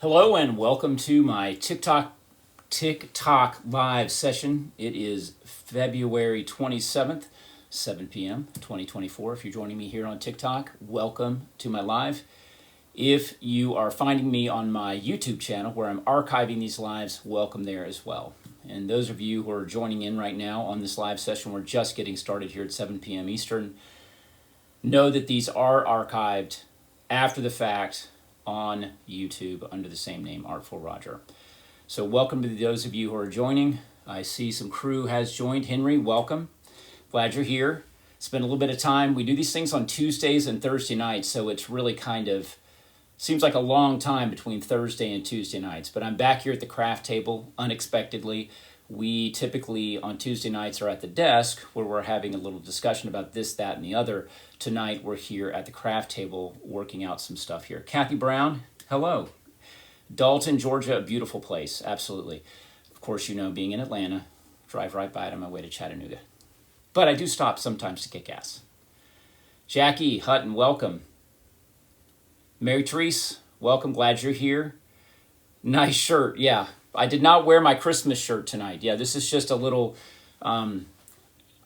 Hello and welcome to my TikTok live session. It is February 27th, 7 p.m. 2024. If you're joining me here on TikTok, welcome to my live. If you are finding me on my YouTube channel where I'm archiving these lives, welcome there as well. And those of you who are joining in right now on this live session, we're just getting started here at 7 p.m. Eastern. Know that these are archived after the fact on YouTube under the same name, Artful Roger. So welcome to those of you who are joining. I see some crew has joined. Henry, welcome. Glad you're here. Spend a little bit of time. We do these things on Tuesdays and Thursday nights, so it's really kind of, seems like a long time between Thursday and Tuesday nights. But I'm back here at the craft table unexpectedly. We typically on Tuesday nights are at the desk where we're having a little discussion about this, that, and the other. Tonight we're here at the craft table working out some stuff here. Kathy Brown, hello. Dalton, Georgia, a beautiful place, absolutely. Of course, you know, being in Atlanta, drive right by it on my way to Chattanooga. But I do stop sometimes to kick ass. Jackie Hutton, welcome. Mary Therese, welcome, glad you're here. Nice shirt, yeah. I did not wear my Christmas shirt tonight. Yeah, this is just a little, I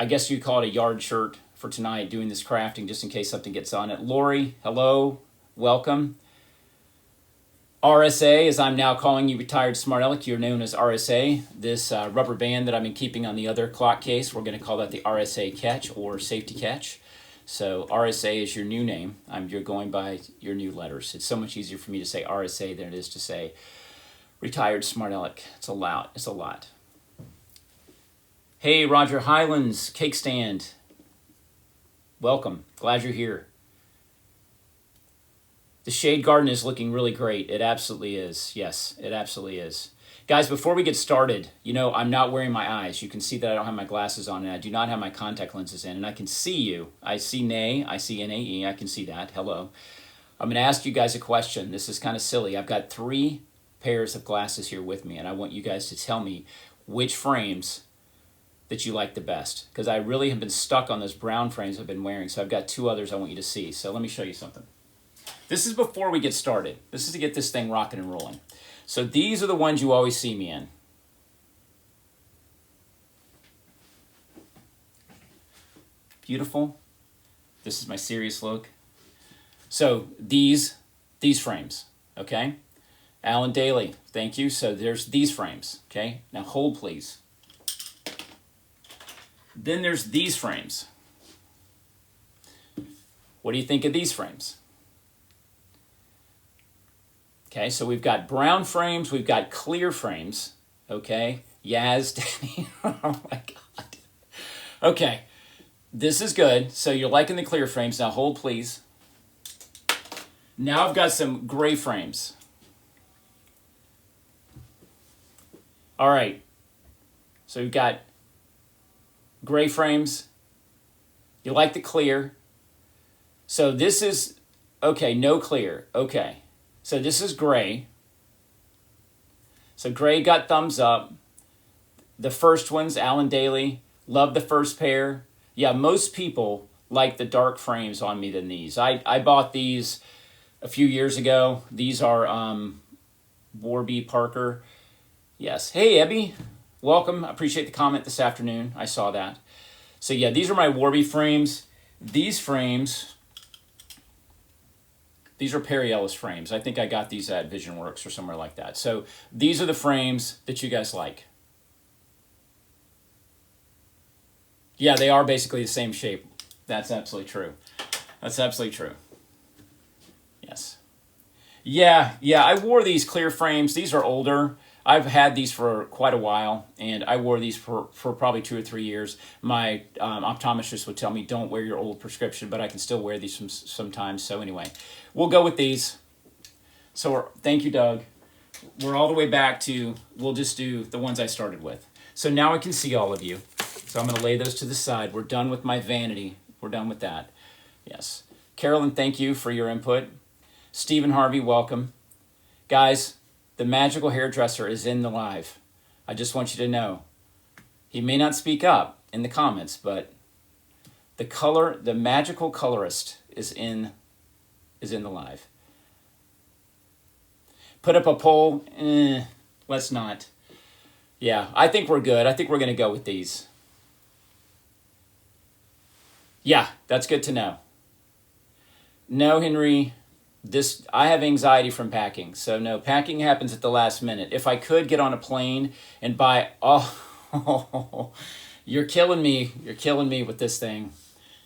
guess you'd call it a yard shirt for tonight, doing this crafting just in case something gets on it. Lori, hello, welcome. RSA, as I'm now calling you, Retired Smart Aleck, you're known as RSA. This rubber band that I've been keeping on the other clock case, we're going to call that the RSA catch or safety catch. So RSA is your new name. You're going by your new letters. It's so much easier for me to say RSA than it is to say Retired Smart Aleck. It's a lot. It's a lot. Hey, Roger Highlands, Cake Stand. Welcome. Glad you're here. The shade garden is looking really great. It absolutely is. Yes, it absolutely is. Guys, before we get started, you know, I'm not wearing my eyes. You can see that I don't have my glasses on and I do not have my contact lenses in. And I can see you. I see Nay. I see N-A-E. I can see that. Hello. I'm going to ask you guys a question. This is kind of silly. I've got 3 pairs of glasses here with me, and I want you guys to tell me which frames that you like the best, because I really have been stuck on those brown frames I've been wearing, so I've got 2 others I want you to see. So let me show you something. This is before we get started. This is to get this thing rocking and rolling. So these are the ones you always see me in. Beautiful. This is my serious look. So these frames, okay? Alan Daly, thank you. So there's these frames, okay? Now hold, please. Then there's these frames. What do you think of these frames? Okay, so we've got brown frames, we've got clear frames, okay? Yaz, Danny, oh my God. Okay, this is good. So you're liking the clear frames. Now hold, please. Now I've got some gray frames. All right, so we've got gray frames. You like the clear. So this is, okay, no clear. Okay, so this is gray. So gray got thumbs up. The first one's Alan Daly. Love the first pair. Yeah, most people like the dark frames on me than these. I bought these a few years ago. These are Warby Parker. Yes. Hey, Ebby. Welcome. I appreciate the comment this afternoon. I saw that. So yeah, these are my Warby frames. These frames, these are Perry Ellis frames. I think I got these at Vision Works or somewhere like that. So these are the frames that you guys like. Yeah, they are basically the same shape. That's absolutely true. That's absolutely true. Yes. Yeah, I wore these clear frames. These are older. I've had these for quite a while, and I wore these for probably 2 or 3 years. My optometrist would tell me, don't wear your old prescription, but I can still wear these sometimes. So anyway, we'll go with these. So thank you, Doug. We're all the way back to, we'll just do the ones I started with. So now I can see all of you. So I'm going to lay those to the side. We're done with my vanity. We're done with that. Yes. Carolyn, thank you for your input. Stephen Harvey, welcome. Guys, the magical hairdresser is in the live. I just want you to know. He may not speak up in the comments, but the magical colorist is in the live. Put up a poll. Let's not. Yeah, I think we're good. I think we're going to go with these. Yeah, that's good to know. No, Henry, I have anxiety from packing. So no, packing happens at the last minute. If I could get on a plane and buy, you're killing me. You're killing me with this thing.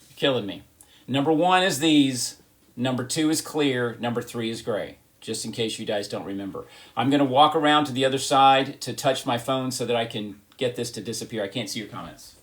You're killing me. Number 1 is these. Number 2 is clear. Number 3 is gray. Just in case you guys don't remember. I'm going to walk around to the other side to touch my phone so that I can get this to disappear. I can't see your comments.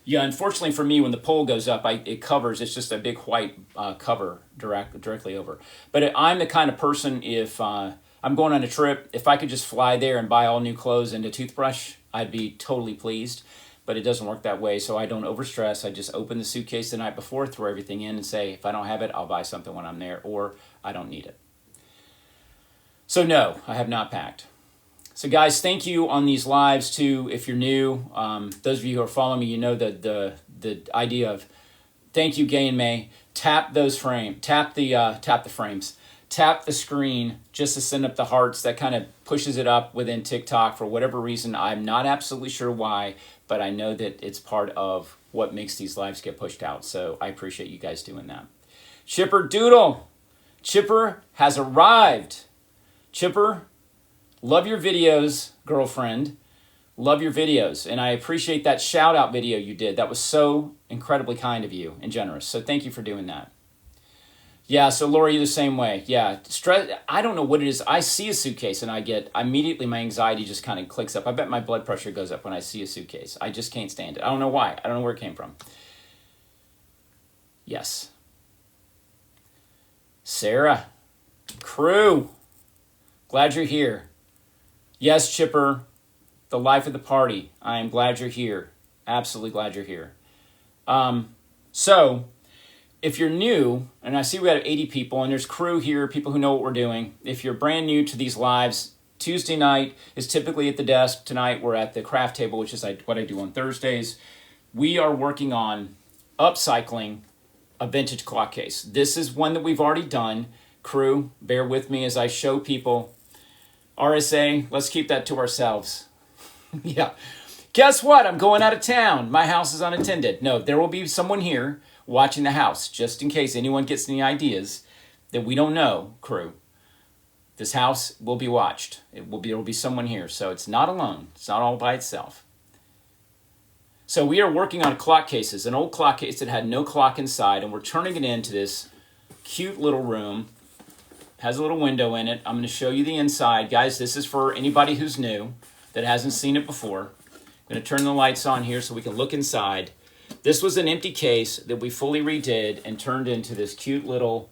Yeah, unfortunately for me, when the poll goes up, it covers. It's just a big white cover directly over. But I'm the kind of person, if I'm going on a trip, if I could just fly there and buy all new clothes and a toothbrush, I'd be totally pleased. But it doesn't work that way, so I don't overstress. I just open the suitcase the night before, throw everything in, and say, if I don't have it, I'll buy something when I'm there, or I don't need it. So no, I have not packed. So guys, thank you on these lives too. If you're new, those of you who are following me, you know the idea of thank you, Gay and May. Tap those frames. Tap the frames. Tap the screen just to send up the hearts. That kind of pushes it up within TikTok for whatever reason. I'm not absolutely sure why, but I know that it's part of what makes these lives get pushed out. So I appreciate you guys doing that. Chipper Doodle. Chipper has arrived. Chipper, love your videos, girlfriend. Love your videos. And I appreciate that shout out video you did. That was so incredibly kind of you and generous. So thank you for doing that. Yeah, so Laura, you're the same way. Yeah, stress. I don't know what it is. I see a suitcase and I get immediately my anxiety just kind of clicks up. I bet my blood pressure goes up when I see a suitcase. I just can't stand it. I don't know why. I don't know where it came from. Yes. Sarah, crew, glad you're here. Yes, Chipper, the life of the party. I am glad you're here. Absolutely glad you're here. So, if you're new, and I see we got 80 people, and there's crew here, people who know what we're doing. If you're brand new to these lives, Tuesday night is typically at the desk. Tonight we're at the craft table, which is what I do on Thursdays. We are working on upcycling a vintage clock case. This is one that we've already done. Crew, bear with me as I show people. RSA, let's keep that to ourselves. Yeah. Guess what? I'm going out of town. My house is unattended. No, there will be someone here watching the house, just in case anyone gets any ideas that we don't know, crew. This house will be watched. There will be someone here, so it's not alone. It's not all by itself. So we are working on clock cases, an old clock case that had no clock inside, and we're turning it into this cute little room. Has a little window in it. I'm going to show you the inside. Guys, this is for anybody who's new that hasn't seen it before. I'm going to turn the lights on here so we can look inside. This was an empty case that we fully redid and turned into this cute little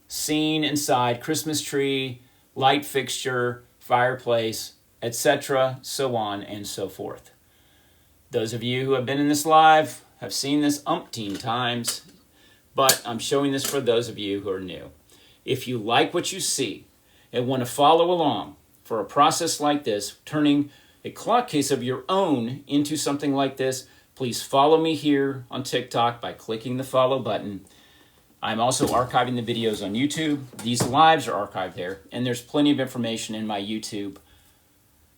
scene inside. Christmas tree, light fixture, fireplace, etc., so on and so forth. Those of you who have been in this live have seen this umpteen times, but I'm showing this for those of you who are new. If you like what you see and want to follow along for a process like this, turning a clock case of your own into something like this, please follow me here on TikTok by clicking the follow button. I'm also archiving the videos on YouTube. These lives are archived there, and there's plenty of information in my YouTube,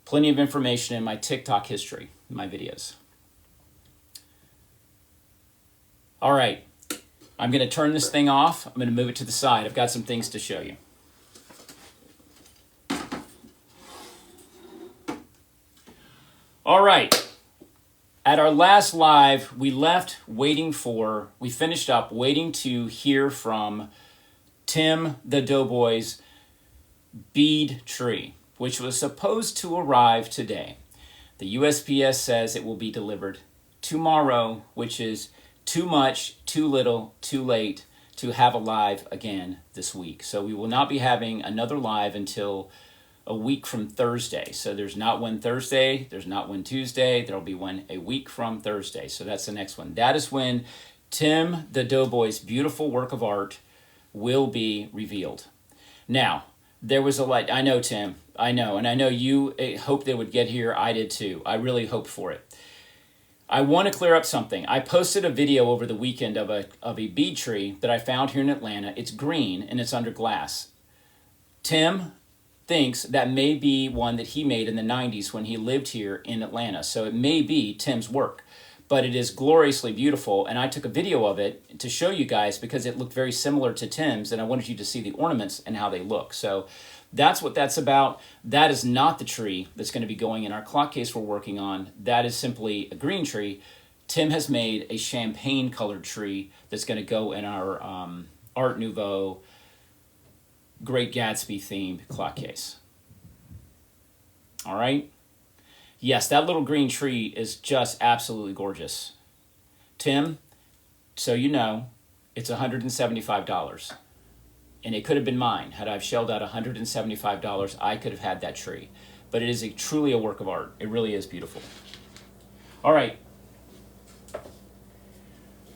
plenty of information in my TikTok history, my videos. All right. I'm going to turn this thing off. I'm going to move it to the side. I've got some things to show you. All right. At our last live, we finished up waiting to hear from Tim the Doughboy's bead tree, which was supposed to arrive today. The USPS says it will be delivered tomorrow, which is too much, too little, too late to have a live again this week. So we will not be having another live until a week from Thursday. So there's not one Thursday, there's not one Tuesday, there'll be one a week from Thursday. So that's the next one. That is when Tim the Doughboy's beautiful work of art will be revealed. Now, there was a light. I know, Tim, I know. And I know you hoped they would get here. I did too. I really hoped for it. I want to clear up something. I posted a video over the weekend of a bead tree that I found here in Atlanta. It's green and it's under glass. Tim thinks that may be one that he made in the 90s when he lived here in Atlanta. So it may be Tim's work, but it is gloriously beautiful. And I took a video of it to show you guys because it looked very similar to Tim's, and I wanted you to see the ornaments and how they look. So that's what that's about. That is not the tree that's going to be going in our clock case we're working on. That is simply a green tree. Tim has made a champagne colored tree that's going to go in our Art Nouveau Great Gatsby themed clock case. All right. Yes, that little green tree is just absolutely gorgeous. Tim, so you know, it's $175. And it could have been mine. Had I shelled out $175, I could have had that tree. But it is truly a work of art. It really is beautiful. All right.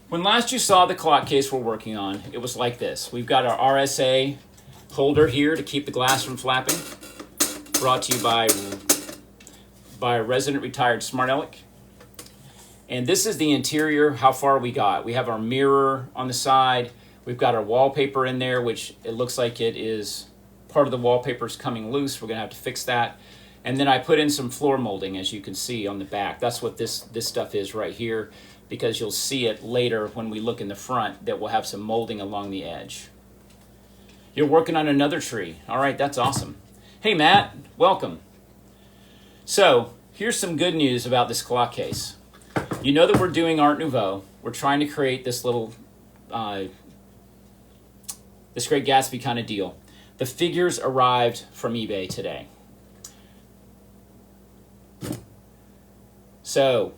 When last you saw the clock case we're working on, it was like this. We've got our RSA holder here to keep the glass from flapping. Brought to you by a resident retired Smart Aleck. And this is the interior, how far we got. We have our mirror on the side. We've got our wallpaper in there, which it looks like it is part of the wallpaper is coming loose. We're going to have to fix that. And then I put in some floor molding, as you can see on the back. That's what this stuff is right here, because you'll see it later when we look in the front that we'll have some molding along the edge. You're working on another tree. All right, that's awesome. Hey, Matt, welcome. So here's some good news about this clock case. You know that we're doing Art Nouveau. We're trying to create this little this Great Gatsby kind of deal. The figures arrived from eBay today. So,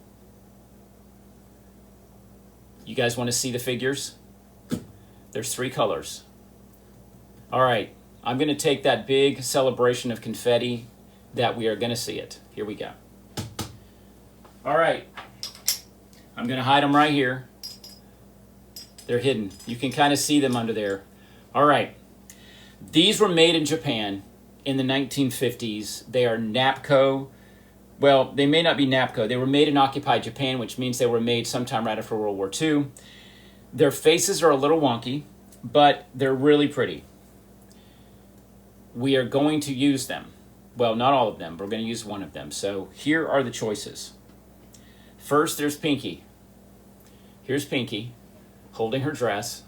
you guys want to see the figures? There's 3 colors. All right, I'm going to take that big celebration of confetti that we are going to see it. Here we go. All right, I'm going to hide them right here. They're hidden. You can kind of see them under there. All right, these were made in Japan in the 1950s. They are Napco. Well, they may not be Napco. They were made in occupied Japan, which means they were made sometime right after World War II. Their faces are a little wonky, but they're really pretty. We are going to use them. Well, not all of them, but we're going to use one of them. So here are the choices. First, there's Pinky. Here's Pinky holding her dress.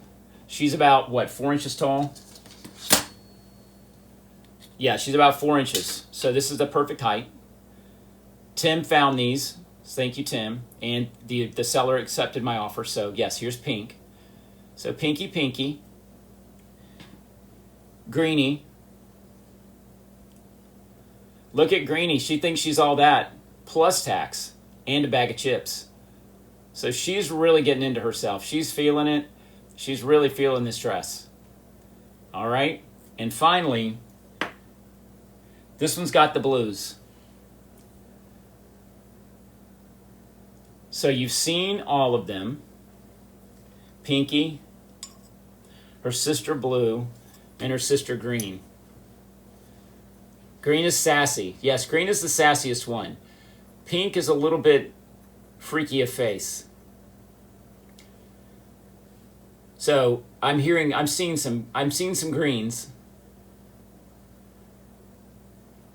She's about, what, 4 inches tall? Yeah, she's about 4 inches. So this is the perfect height. Tim found these. Thank you, Tim. And the seller accepted my offer. So, yes, here's Pink. So, Pinky. Greenie. Look at Greenie. She thinks she's all that. Plus tax. And a bag of chips. So, she's really getting into herself. She's feeling it. She's really feeling this dress. All right. And finally, this one's got the blues. So you've seen all of them. Pinky, her sister Blue, and her sister Green. Green is sassy. Yes, Green is the sassiest one. Pink is a little bit freaky of face. So I'm seeing some greens.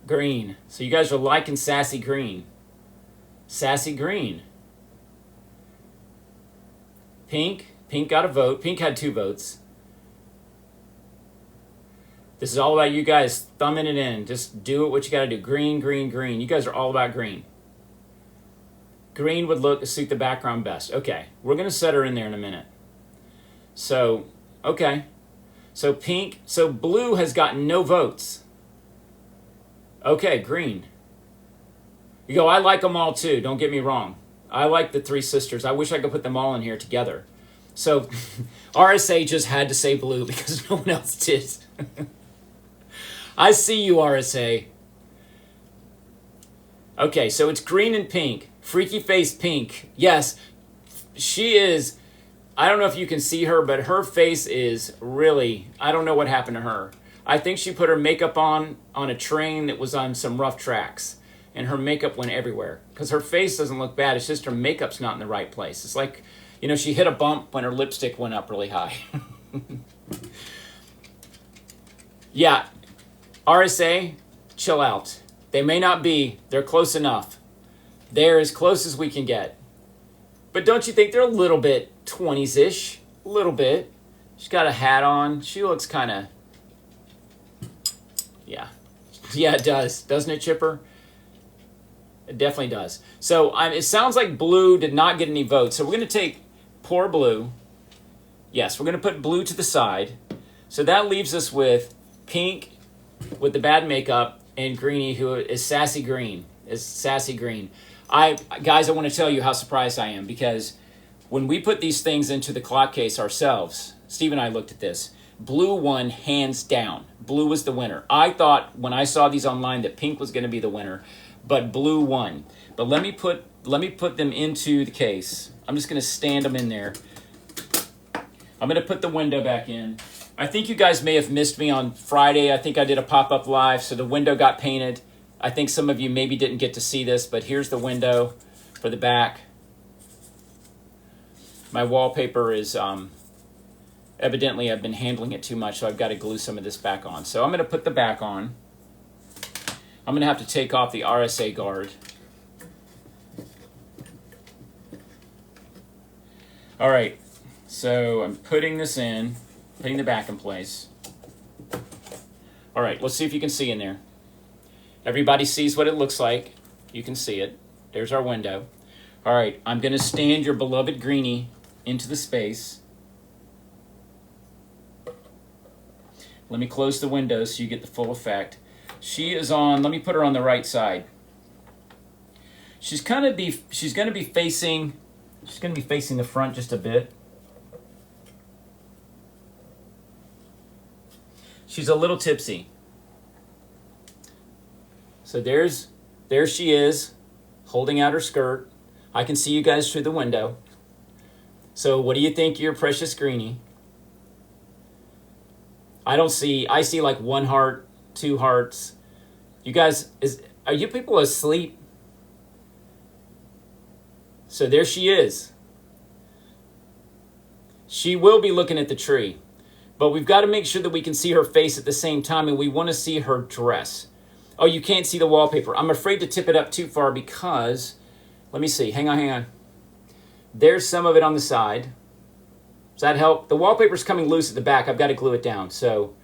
Green. So you guys are liking Sassy Green. Sassy Green. Pink got a vote. Pink had 2 votes. This is all about you guys thumbing it in. Just do what you got to do. Green. You guys are all about green. Green would suit the background best. Okay, we're going to set her in there in a minute. So, okay. So Blue has gotten no votes. Okay, Green. You go, I like them all too. Don't get me wrong. I like the 3 sisters. I wish I could put them all in here together. So RSA just had to say Blue because no one else did. I see you, RSA. Okay, so it's Green and Pink. Freaky face Pink. Yes, she is. I don't know if you can see her, but her face is really, I don't know what happened to her. I think she put her makeup on a train that was on some rough tracks. and her makeup went everywhere. Because her face doesn't look bad, it's just her makeup's not in the right place. It's like, you know, she hit a bump when her lipstick went up really high. Yeah, RSA, chill out. They may not be, they're close enough. They're as close as we can get. But don't you think they're a little bit 20s-ish? A little bit. She's got a hat on. She looks kind of... Yeah. Yeah, it does. Doesn't it, Chipper? It definitely does. So it sounds like blue did not get any votes. So we're going to take poor blue. Yes, we're going to put blue to the side. So that leaves us with pink with the bad makeup and Greenie, who is sassy green. Guys, I want to tell you how surprised I am, because when we put these things into the clock case ourselves, Steve and I looked at this. Blue won hands down. Blue was the winner. I thought when I saw these online that pink was going to be the winner, but blue won. But let me put them into the case. I'm just going to stand them in there. I'm going to put the window back in. I think you guys may have missed me on Friday. I think I did a pop-up live, so the window got painted. I think some of you maybe didn't get to see this, but here's the window for the back. My wallpaper is, evidently I've been handling it too much, so I've got to glue some of this back on. So I'm going to put the back on. I'm going to have to take off the RSA guard. All right, so I'm putting this in. Putting the back in place. All right, let's see if you can see in there. Everybody sees what it looks like. You can see it. There's our window. All right, I'm going to stand your beloved Greenie into the space. Let me close the window so you get the full effect. She is on, let me put her on the right side. She's going to be facing the front just a bit. She's a little tipsy. So there she is, holding out her skirt. I can see you guys through the window. So what do you think of your precious Greenie? I see like 1 heart, 2 hearts. You guys, are you people asleep? So there she is. She will be looking at the tree. But we've got to make sure that we can see her face at the same time, and we want to see her dress. Oh, you can't see the wallpaper. I'm afraid to tip it up too far because, let me see. Hang on. There's some of it on the side. Does that help? The wallpaper's coming loose at the back. I've got to glue it down. So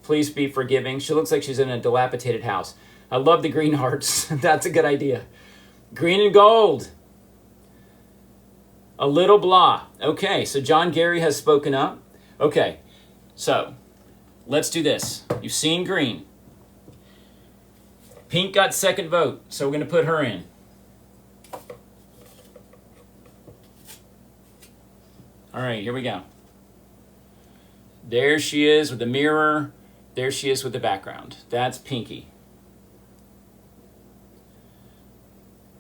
please be forgiving. She looks like she's in a dilapidated house. I love the green hearts. That's a good idea. Green and gold. A little blah. Okay, so John Gary has spoken up. Okay, so let's do this. You've seen green. Pink got second vote, so we're going to put her in. All right, here we go. There she is with the mirror. There she is with the background. That's Pinky.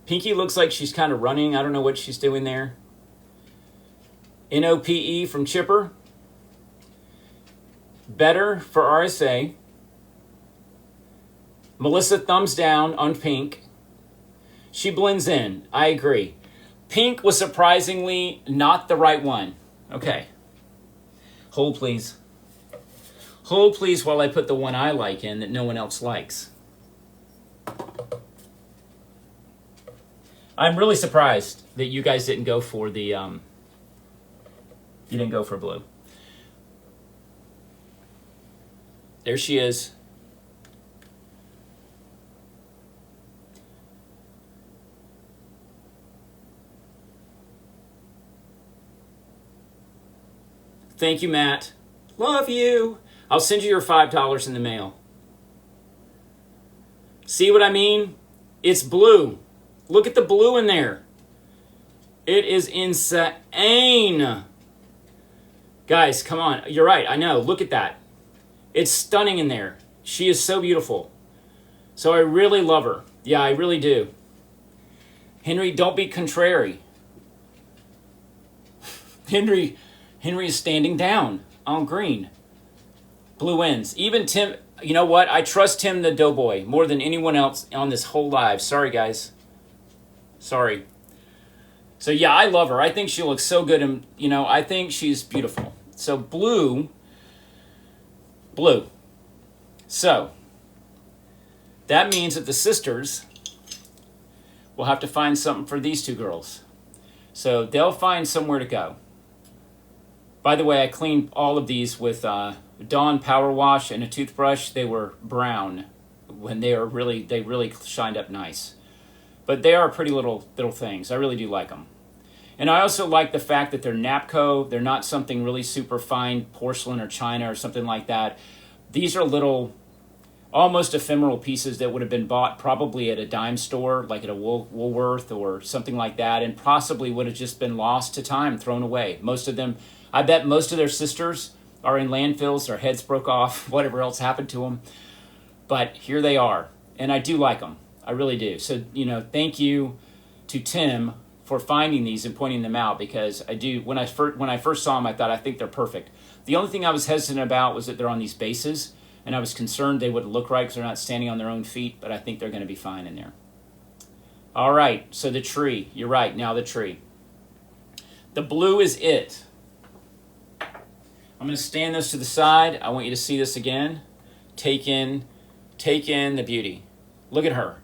Pinky looks like she's kind of running. I don't know what she's doing there. NOPE from Chipper. Better for RSA. Melissa, thumbs down on Pink. She blends in. I agree. Pink was surprisingly not the right one. Okay. Hold, please. Hold, please, while I put the one I like in that no one else likes. I'm really surprised that you guys didn't go for the, you didn't go for blue. There she is. Thank you, Matt. Love you. I'll send you your $5 in the mail. See what I mean? It's blue. Look at the blue in there. It is insane. Guys, come on. You're right. I know. Look at that. It's stunning in there. She is so beautiful. So I really love her. Yeah, I really do. Henry, don't be contrary. Henry is standing down on green. Blue wins. Even Tim, You know what? I trust Tim the Doughboy more than anyone else on this whole live. Sorry, guys. Sorry. So yeah, I love her. I think she looks so good, and I think she's beautiful. So blue. So that means that the sisters will have to find something for these two girls. So they'll find somewhere to go. By the way, I cleaned all of these with Dawn Power Wash and a toothbrush. They were brown when they really shined up nice. But they are pretty little things. I really do like them. And I also like the fact that they're Napco. They're not something really super fine porcelain or china or something like that. These are little, almost ephemeral pieces that would have been bought probably at a dime store, like at a Woolworth or something like that, and possibly would have just been lost to time, thrown away. Most of them, I bet most of their sisters are in landfills, their heads broke off, whatever else happened to them. But here they are, and I do like them. I really do. So, thank you to Tim for finding these and pointing them out, because I do. When I first saw them, I thought, I think they're perfect. The only thing I was hesitant about was that they're on these bases, and I was concerned they wouldn't look right because they're not standing on their own feet, but I think they're going to be fine in there. All right, so the tree. You're right, now the tree. The blue is it. I'm going to stand this to the side. I want you to see this again. Take in the beauty. Look at her.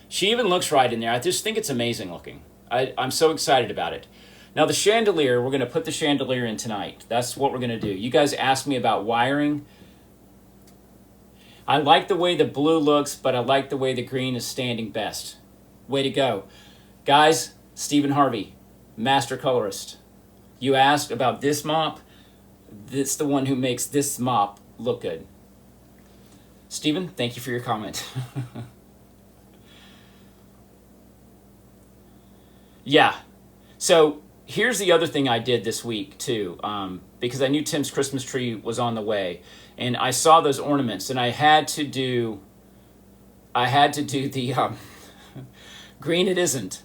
She even looks right in there. I just think it's amazing looking. I'm so excited about it. Now the chandelier, we're going to put the chandelier in tonight. That's what we're going to do. You guys asked me about wiring. I like the way the blue looks, but I like the way the green is standing best. Way to go. Guys, Stephen Harvey, master colorist. You asked about this mop. This is the one who makes this mop look good. Stephen, thank you for your comment. Yeah. So here's the other thing I did this week too, because I knew Tim's Christmas tree was on the way, and I saw those ornaments, and I had to do the green. It isn't,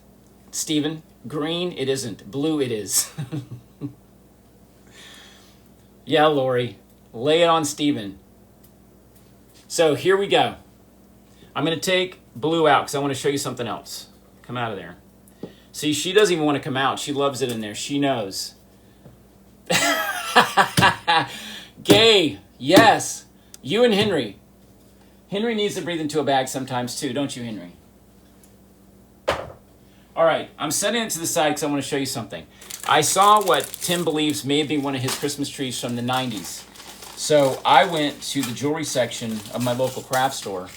Stephen. Green it isn't. Blue it is. Yeah, Lori, lay it on Stephen. So here we go. I'm going to take blue out because I want to show you something else. Come out of there. See, she doesn't even want to come out. She loves it in there. She knows. Gay, yes. You and Henry. Henry needs to breathe into a bag sometimes too, don't you, Henry? All right, I'm setting it to the side because I want to show you something. I saw what Tim believes may have been one of his Christmas trees from the 90s. So I went to the jewelry section of my local craft store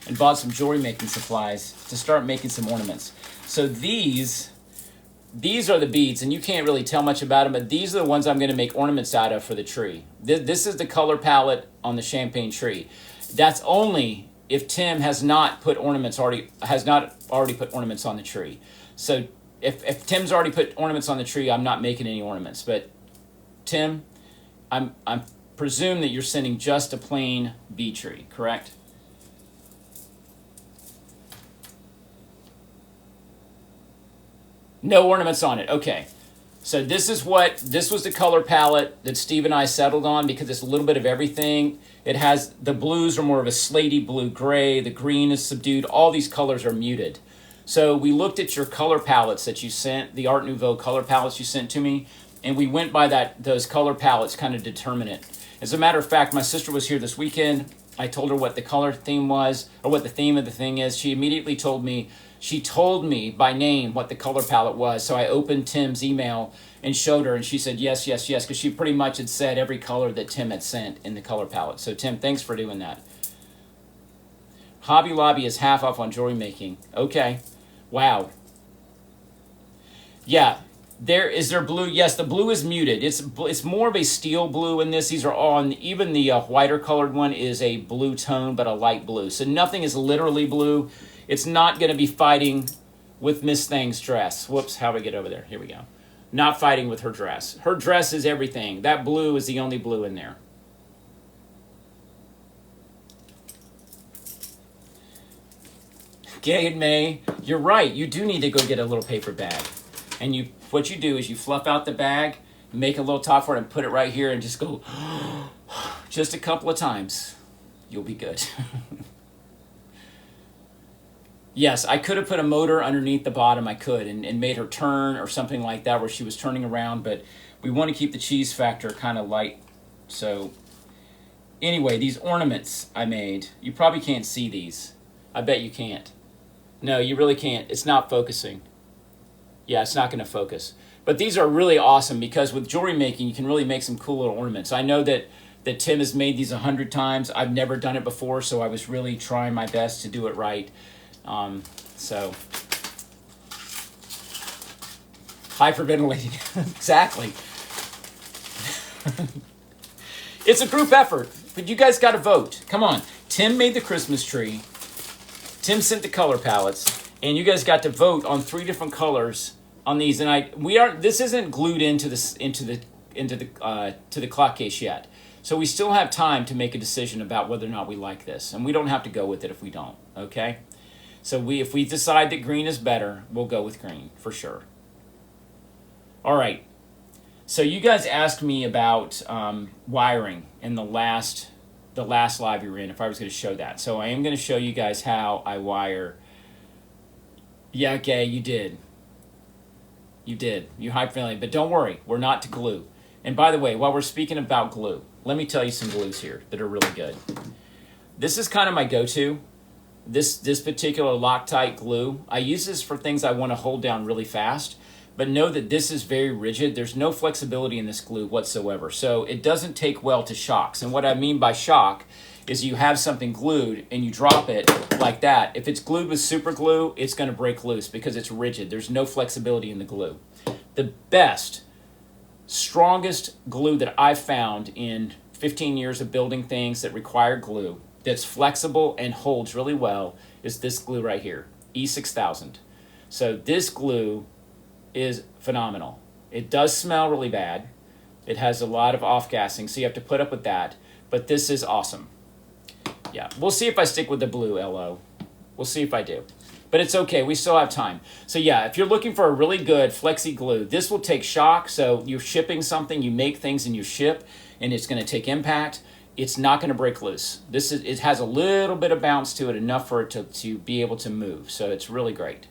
and bought some jewelry making supplies to start making some ornaments. So these are the beads, and you can't really tell much about them, but these are the ones I'm going to make ornaments out of for the tree. This is the color palette on the champagne tree. That's only if Tim has not already put ornaments on the tree. So if Tim's already put ornaments on the tree, I'm not making any ornaments. But Tim, I'm presume that you're sending just a plain bee tree, correct? No ornaments on it. Okay. So this was the color palette that Steve and I settled on because it's a little bit of everything. It has, the blues are more of a slatey blue gray. The green is subdued. All these colors are muted. So we looked at your color palettes that you sent, the Art Nouveau color palettes you sent to me, and we went by those color palettes, kind of determine it. As a matter of fact, my sister was here this weekend. I told her what the color theme was, or what the theme of the thing is. She immediately told me by name what the color palette was. So I opened Tim's email and showed her, and she said yes, yes, yes, because she pretty much had said every color that Tim had sent in the color palette. So Tim, thanks for doing that. Hobby Lobby is half off on jewelry making. Okay. Wow. Yeah. Is there blue? Yes, the blue is muted. It's more of a steel blue in this. These are on, even the whiter colored one is a blue tone, but a light blue. So nothing is literally blue. It's not going to be fighting with Miss Thing's dress. Whoops, how do we get over there? Here we go. Not fighting with her dress. Her dress is everything. That blue is the only blue in there. Gay and May, you're right. You do need to go get a little paper bag. And what you do is you fluff out the bag, make a little top for it, and put it right here and just go just a couple of times. you'll be good. Yes, I could have put a motor underneath the bottom. I could and made her turn or something like that where she was turning around, but we want to keep the cheese factor kind of light. So anyway, these ornaments I made, you probably can't see these. I bet you can't. No, you really can't. It's not focusing. Yeah, it's not going to focus. But these are really awesome because with jewelry making, you can really make some cool little ornaments. I know that Tim has made these 100 times. I've never done it before, so I was really trying my best to do it right. So hyperventilating. Exactly. It's a group effort, but you guys got to vote. Come on. Tim made the Christmas tree. Tim sent the color palettes, and you guys got to vote on 3 different colors on these. And this isn't glued into the clock case yet. So we still have time to make a decision about whether or not we like this, and we don't have to go with it if we don't. Okay. So if we decide that green is better, we'll go with green for sure. All right. So you guys asked me about wiring in the last live we were in, if I was going to show that. So I am going to show you guys how I wire. Yeah, okay, you did. You did. You hyperventilated. But don't worry, we're not to glue. And by the way, while we're speaking about glue, let me tell you some glues here that are really good. This is kind of my go-to. This particular Loctite glue, I use this for things I want to hold down really fast, but know that this is very rigid. There's no flexibility in this glue whatsoever, so it doesn't take well to shocks. And what I mean by shock is you have something glued and you drop it like that. If it's glued with super glue, it's going to break loose because it's rigid. There's no flexibility in the glue. The best, strongest glue that I've found in 15 years of building things that require glue that's flexible and holds really well is this glue right here, E6000. So this glue is phenomenal. It does smell really bad. It has a lot of off-gassing, so you have to put up with that. But this is awesome. Yeah, we'll see if I stick with the blue LO. We'll see if I do. But it's okay, we still have time. So yeah, if you're looking for a really good flexi glue, this will take shock. So you're shipping something, you make things and you ship, and it's gonna take impact. It's not going to break loose. It has a little bit of bounce to it, enough for it to be able to move. So it's really great.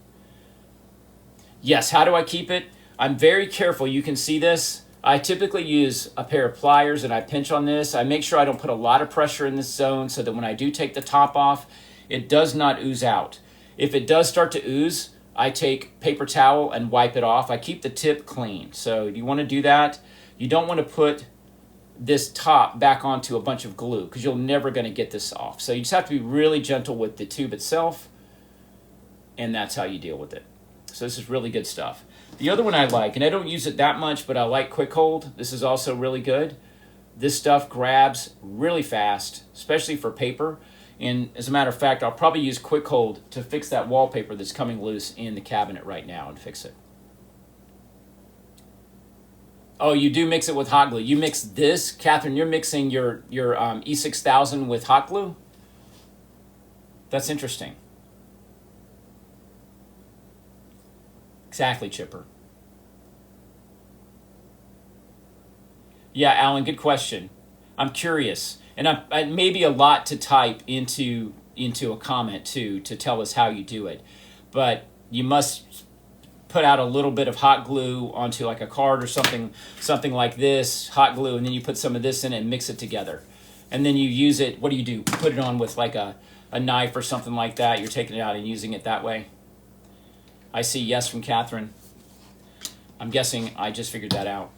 Yes, how do I keep it? I'm very careful. You can see this. I typically use a pair of pliers and I pinch on this. I make sure I don't put a lot of pressure in this zone so that when I do take the top off, it does not ooze out. If it does start to ooze, I take paper towel and wipe it off. I keep the tip clean. So you want to do that. You don't want to put this top back onto a bunch of glue because you're never going to get this off. So you just have to be really gentle with the tube itself, and that's how you deal with it. So this is really good stuff. The other one I like, and I don't use it that much, but I like Quick Hold. This is also really good. This stuff grabs really fast, especially for paper. And as a matter of fact, I'll probably use Quick Hold to fix that wallpaper that's coming loose in the cabinet right now and fix it. Oh, you do mix it with hot glue. You mix this, Catherine. You're mixing your E6000 with hot glue. That's interesting. Exactly, Chipper. Yeah, Alan. Good question. I'm curious, and I maybe a lot to type into a comment too to tell us how you do it, but you must put out a little bit of hot glue onto like a card or something like this, hot glue, and then you put some of this in it and mix it together. And then you use it, what do you do? Put it on with like a knife or something like that. You're taking it out and using it that way. I see yes from Catherine. I'm guessing I just figured that out.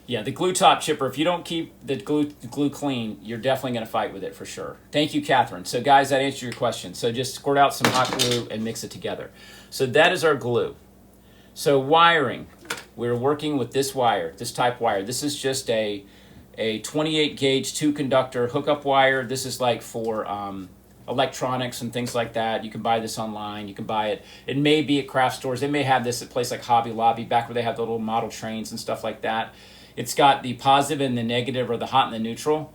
Yeah, the glue top, Chipper, if you don't keep the glue clean, you're definitely going to fight with it for sure. Thank you, Catherine. So, guys, that answered your question. So just squirt out some hot glue and mix it together. So that is our glue. So wiring, we're working with this wire, this type wire. This is just a 28 gauge 2-conductor hookup wire. This is like for electronics and things like that. You can buy this online. You can buy it. It may be at craft stores. They may have this at places like Hobby Lobby, back where they have the little model trains and stuff like that. It's got the positive and the negative, or the hot and the neutral,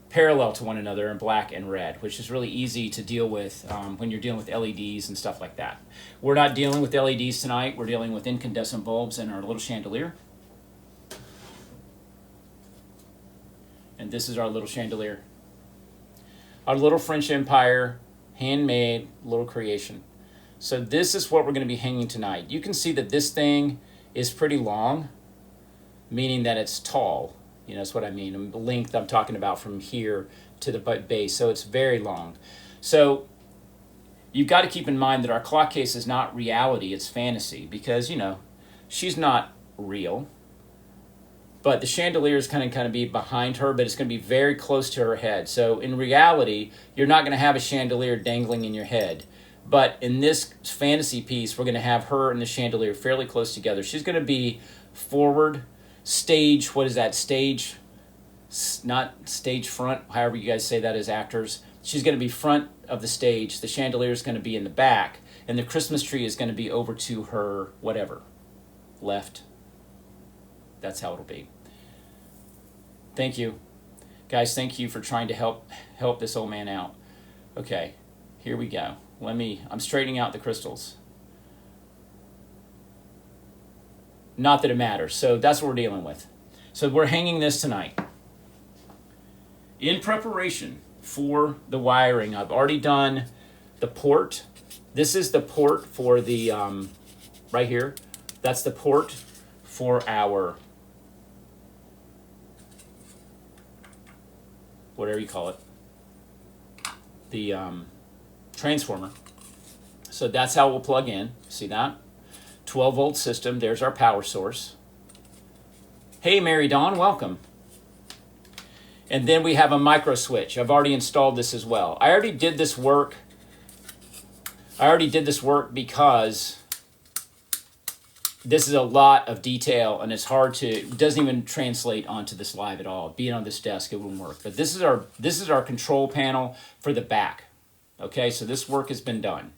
parallel to one another in black and red, which is really easy to deal with when you're dealing with LEDs and stuff like that. We're not dealing with LEDs tonight. We're dealing with incandescent bulbs and our little chandelier. And this is our little chandelier. Our little French Empire, handmade little creation. So this is what we're going to be hanging tonight. You can see that this thing is pretty long, meaning that it's tall. You know, that's what I mean. The length I'm talking about from here to the base. So it's very long. So you've got to keep in mind that our clock case is not reality, it's fantasy, because, you know, she's not real. But the chandelier is kind of be behind her, but it's going to be very close to her head. So in reality, you're not going to have a chandelier dangling in your head. But in this fantasy piece, we're going to have her and the chandelier fairly close together. She's going to be forward, stage, what is that, stage, not stage front, however you guys say that as actors. She's going to be front of the stage. The chandelier is going to be in the back. And the Christmas tree is going to be over to her, whatever, left. That's how it'll be. Thank you. Guys, thank you for trying to help this old man out. Okay, here we go. I'm straightening out the crystals. Not that it matters. So that's what we're dealing with. So we're hanging this tonight. In preparation for the wiring, I've already done the port. This is the port for the, right here. That's the port for our, whatever you call it, the transformer. So that's how we'll plug in. See that? 12-volt system. There's our power source. Hey, Mary Dawn, welcome. And then we have a micro switch. I've already installed this as well. I already did this work because this is a lot of detail, and it's hard to, it doesn't even translate onto this live at all. Being on this desk, it wouldn't work. But this is our control panel for the back. Okay, so this work has been done.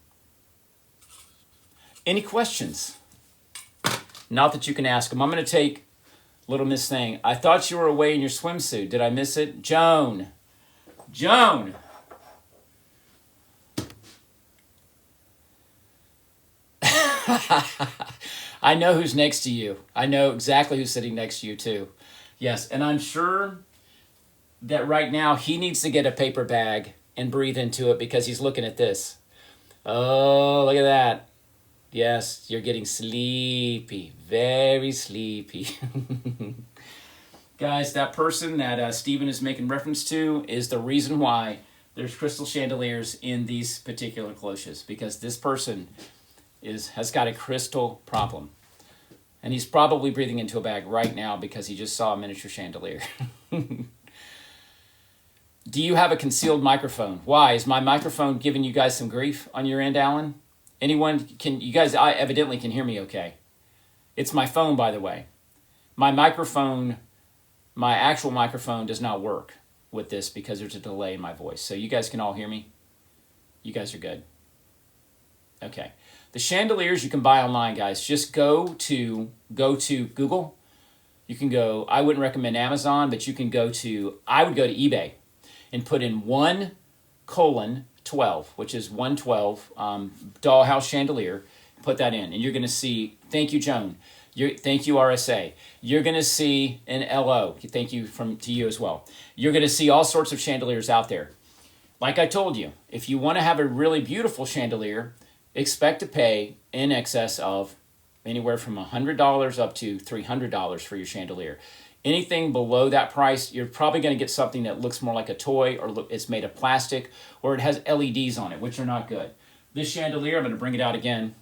Any questions? Not that you can ask them. I'm going to take Little Miss thing. I thought you were away in your swimsuit. Did I miss it? Joan. I know who's next to you. I know exactly who's sitting next to you too. Yes, and I'm sure that right now he needs to get a paper bag and breathe into it because he's looking at this. Oh, look at that. Yes, you're getting sleepy. Very sleepy. Guys, that person that Stephen is making reference to is the reason why there's crystal chandeliers in these particular cloches, because this person has got a crystal problem. And he's probably breathing into a bag right now because he just saw a miniature chandelier. Do you have a concealed microphone? Why? Is my microphone giving you guys some grief on your end, Alan? Anyone can, you guys evidently can hear me okay. It's my phone, by the way. My microphone, my actual microphone does not work with this because there's a delay in my voice. So you guys can all hear me? You guys are good. Okay. The chandeliers you can buy online, guys. Just go to Google. You can go, I wouldn't recommend Amazon, but you can I would go to eBay and put in 1:12, which is 112 dollhouse chandelier. Put that in, and you're going to see, thank you, Joan. Thank you, RSA. You're going to see an LO. Thank you to you as well. You're going to see all sorts of chandeliers out there. Like I told you, if you want to have a really beautiful chandelier, expect to pay in excess of anywhere from $100 up to $300 for your chandelier. Anything below that price, you're probably going to get something that looks more like a toy, or it's made of plastic, or it has LEDs on it, which are not good. This chandelier, I'm going to bring it out again.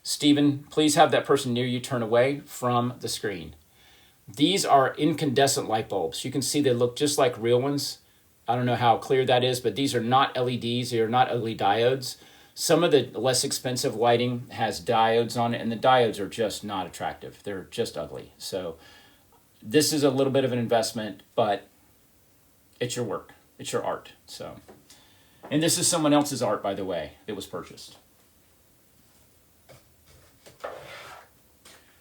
Stephen, please have that person near you turn away from the screen. These are incandescent light bulbs. You can see they look just like real ones. I don't know how clear that is, but these are not LEDs. They are not ugly diodes. Some of the less expensive lighting has diodes on it, and the diodes are just not attractive. They're just ugly. So this is a little bit of an investment, but it's your work. It's your art. So, and this is someone else's art, by the way, that was purchased.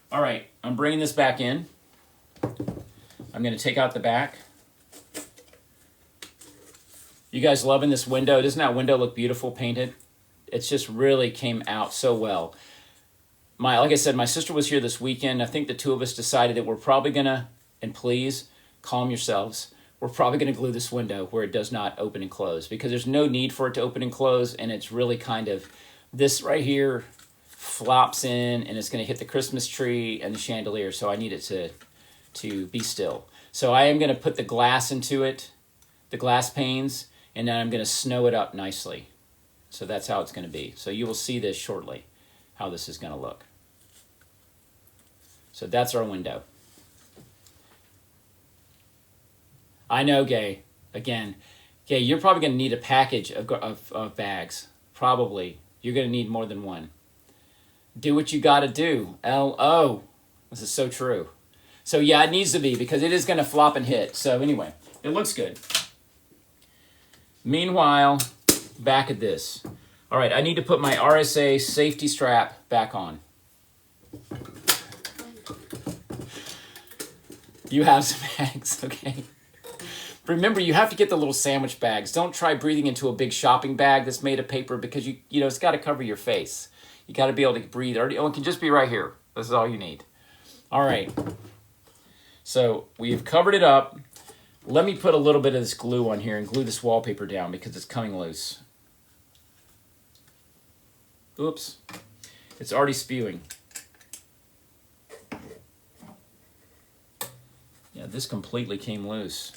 All right, I'm bringing this back in. I'm going to take out the back. You guys loving this window? Doesn't that window look beautiful painted? It's just really came out so well. Like I said, my sister was here this weekend. I think the two of us decided that we're probably going to, and please calm yourselves, we're probably going to glue this window where it does not open and close, because there's no need for it to open and close, and it's really kind of, this right here flops in and it's going to hit the Christmas tree and the chandelier, so I need it to be still. So I am going to put the glass into it, the glass panes, and then I'm going to snow it up nicely. So that's how it's going to be. So you will see this shortly, how this is going to look. So that's our window. I know, Gay. Again, Gay, you're probably going to need a package of bags. Probably. You're going to need more than one. Do what you got to do. L-O. This is so true. So yeah, it needs to be, because it is going to flop and hit. So anyway, it looks good. Meanwhile, back at this. All right, I need to put my RSA safety strap back on. You have some bags, okay. Remember, you have to get the little sandwich bags. Don't try breathing into a big shopping bag that's made of paper, because you know it's got to cover your face. You got to be able to breathe. Oh, it can just be right here. This is all you need. All right. So we've covered it up. Let me put a little bit of this glue on here and glue this wallpaper down, because it's coming loose. Oops. It's already spewing. Yeah, this completely came loose.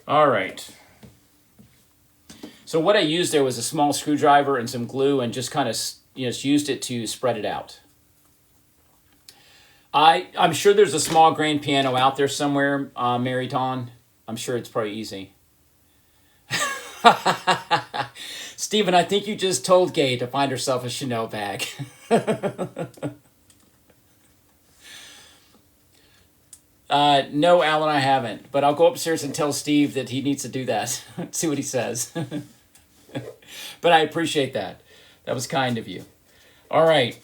All right. So what I used there was a small screwdriver and some glue, and just kind of used it to spread it out. I'm sure there's a small grand piano out there somewhere, Mary Dawn. I'm sure it's probably easy. Stephen, I think you just told Gay to find herself a Chanel bag. No, Alan, I haven't. But I'll go upstairs and tell Steve that he needs to do that. See what he says. But I appreciate that. That was kind of you. All right.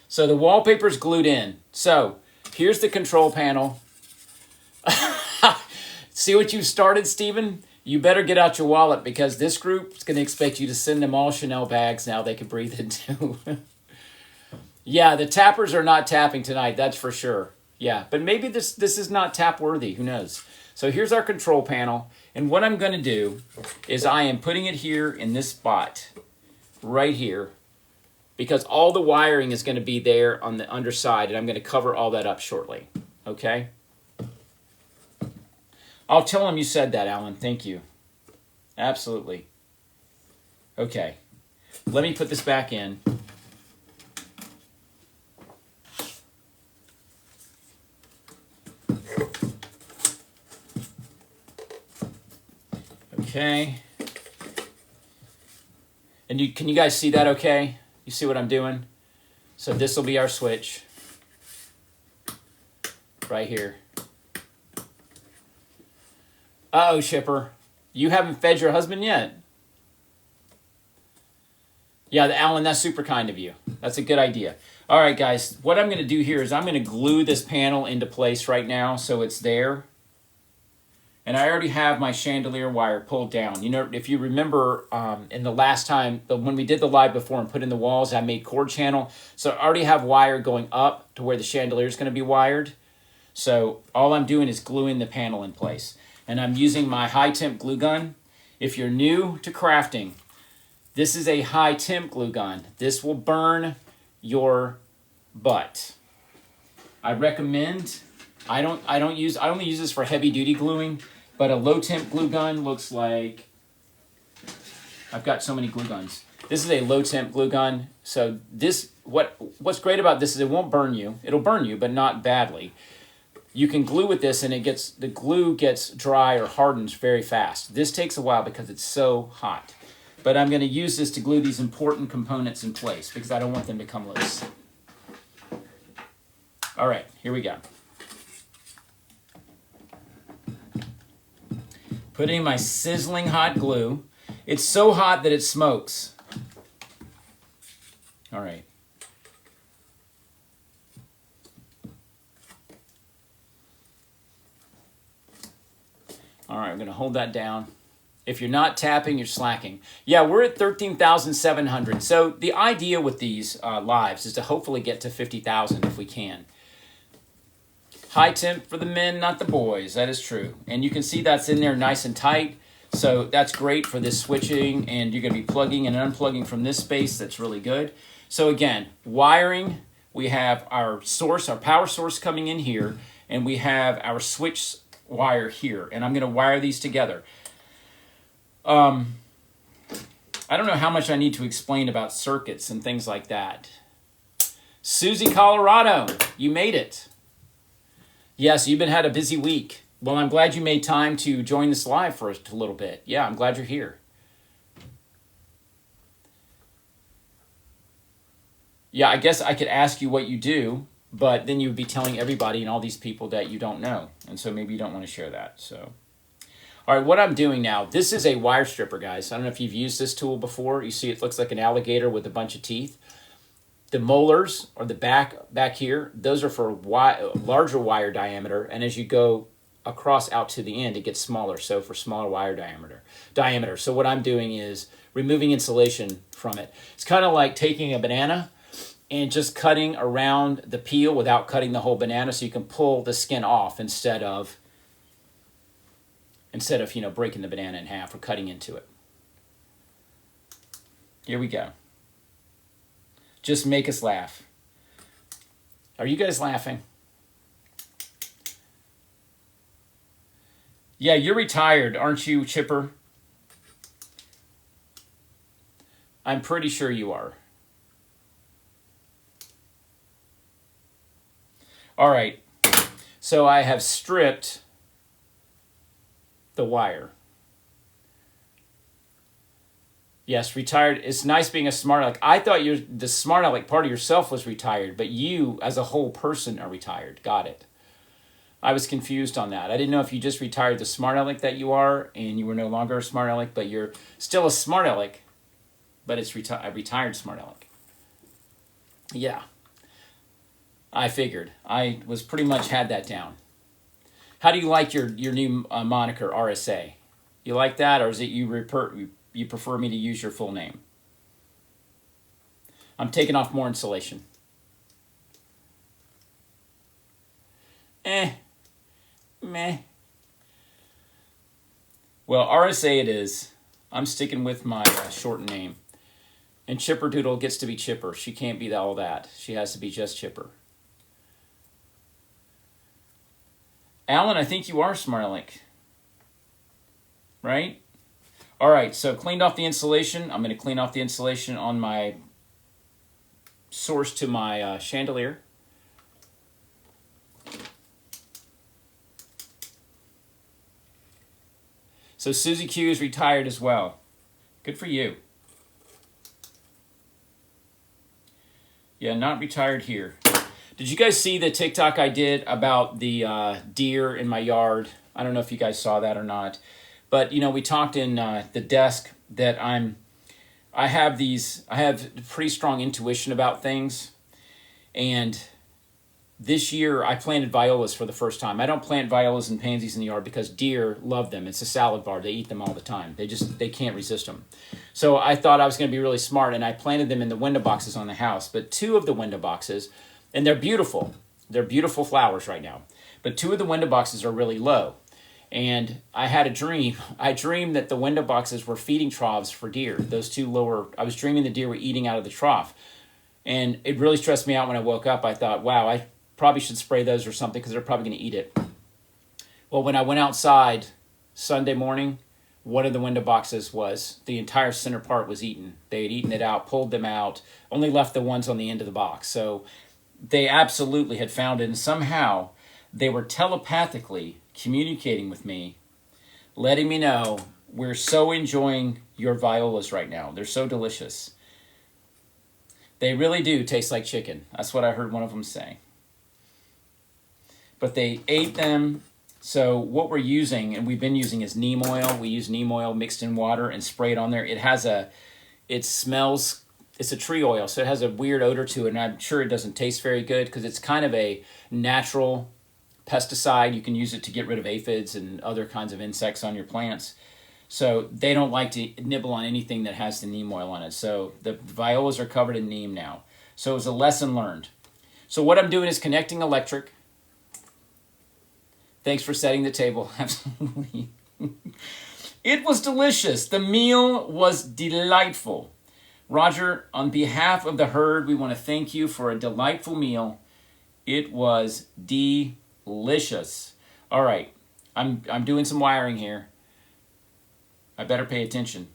So the wallpaper's glued in. So here's the control panel. See what you started, Stephen? You better get out your wallet, because this group is going to expect you to send them all Chanel bags now they can breathe into. Yeah, the tappers are not tapping tonight, that's for sure. Yeah, but maybe this is not tap worthy. Who knows? So here's our control panel. And what I'm going to do is I am putting it here in this spot right here, because all the wiring is going to be there on the underside, and I'm going to cover all that up shortly. Okay? I'll tell him you said that, Alan. Thank you. Absolutely. Okay. Let me put this back in. Okay. And can you guys see that okay? You see what I'm doing? So this will be our switch. Right here. Uh-oh, Shipper. You haven't fed your husband yet. Yeah, Alan, that's super kind of you. That's a good idea. All right, guys. What I'm going to do here is I'm going to glue this panel into place right now so it's there. And I already have my chandelier wire pulled down. You know, if you remember in the last time, when we did the live before and put in the walls, I made cord channel. So I already have wire going up to where the chandelier is going to be wired. So all I'm doing is gluing the panel in place. And I'm using my high temp glue gun. If you're new to crafting, this is a high temp glue gun. This will burn your butt. I recommend, I only use this for heavy duty gluing. But a low temp glue gun looks like, I've got so many glue guns. This is a low temp glue gun. So this, what's great about this is it won't burn you. It'll burn you, but not badly. You can glue with this and the glue gets dry or hardens very fast. This takes a while because it's so hot. But I'm going to use this to glue these important components in place because I don't want them to come loose. All right, here we go. Putting my sizzling hot glue. It's so hot that it smokes. All right. All right, I'm going to hold that down. If you're not tapping, you're slacking. Yeah, we're at 13,700. So the idea with these lives is to hopefully get to 50,000 if we can. High temp for the men, not the boys. That is true. And you can see that's in there nice and tight. So that's great for this switching, and you're going to be plugging and unplugging from this space. That's really good. So again, wiring, we have our source, our power source coming in here, and we have our switch wire here. And I'm going to wire these together. I don't know how much I need to explain about circuits and things like that. Susie, Colorado, you made it. Yes, you've had a busy week. Well, I'm glad you made time to join this live for a little bit. Yeah, I'm glad you're here. Yeah, I guess I could ask you what you do, but then you would be telling everybody and all these people that you don't know. And so maybe you don't want to share that. So, all right, what I'm doing now, this is a wire stripper, guys. I don't know if you've used this tool before. You see it looks like an alligator with a bunch of teeth. The molars, or the back here, those are for larger wire diameter, and as you go across out to the end, it gets smaller, so for smaller wire diameter. So what I'm doing is removing insulation from it. It's kind of like taking a banana and just cutting around the peel without cutting the whole banana, so you can pull the skin off instead of breaking the banana in half or cutting into it. Here we go. Just make us laugh. Are you guys laughing? Yeah, you're retired, aren't you, Chipper? I'm pretty sure you are. All right. So I have stripped the wire. Yes, retired. It's nice being a smart aleck. I thought the smart aleck part of yourself was retired, but you as a whole person are retired. Got it. I was confused on that. I didn't know if you just retired the smart aleck that you are and you were no longer a smart aleck, but you're still a smart aleck, but it's a retired smart aleck. Yeah. I figured. I was pretty much had that down. How do you like your new moniker, RSA? You like that, or is it you prefer me to use your full name? I'm taking off more insulation. Meh. Well, RSA it is. I'm sticking with my shortened name. And Chipper Doodle gets to be Chipper. She can't be all that. She has to be just Chipper. Alan, I think you are Smart Aleck. Right? All right, so cleaned off the insulation. I'm going to clean off the insulation on my source to my chandelier. So Susie Q is retired as well. Good for you. Yeah, not retired here. Did you guys see the TikTok I did about the deer in my yard? I don't know if you guys saw that or not. But, you know, we talked in the desk that I have pretty strong intuition about things. And this year I planted violas for the first time. I don't plant violas and pansies in the yard because deer love them. It's a salad bar. They eat them all the time. They can't resist them. So I thought I was going to be really smart, and I planted them in the window boxes on the house. But two of the window boxes, and they're beautiful. They're beautiful flowers right now. But two of the window boxes are really low. And I had a dream. I dreamed that the window boxes were feeding troughs for deer. Those two lower, I was dreaming the deer were eating out of the trough. And it really stressed me out when I woke up. I thought, wow, I probably should spray those or something because they're probably going to eat it. Well, when I went outside Sunday morning, one of the window boxes the entire center part was eaten. They had eaten it out, pulled them out, only left the ones on the end of the box. So they absolutely had found it, and somehow they were telepathically communicating with me, letting me know we're so enjoying your violas right now. They're so delicious. They really do taste like chicken. That's what I heard one of them say. But they ate them So what we're using, and we've been using, is neem oil. We use neem oil mixed in water and spray it on there. It smells, it's a tree oil, so it has a weird odor to it, and I'm sure it doesn't taste very good because it's kind of a natural pesticide. You can use it to get rid of aphids and other kinds of insects on your plants. So they don't like to nibble on anything that has the neem oil on it. So the violas are covered in neem now. So it was a lesson learned. So what I'm doing is connecting electric. Thanks for setting the table. Absolutely. It was delicious. The meal was delightful. Roger, on behalf of the herd, we want to thank you for a delightful meal. It was delicious. All right, I'm doing some wiring here. I better pay attention.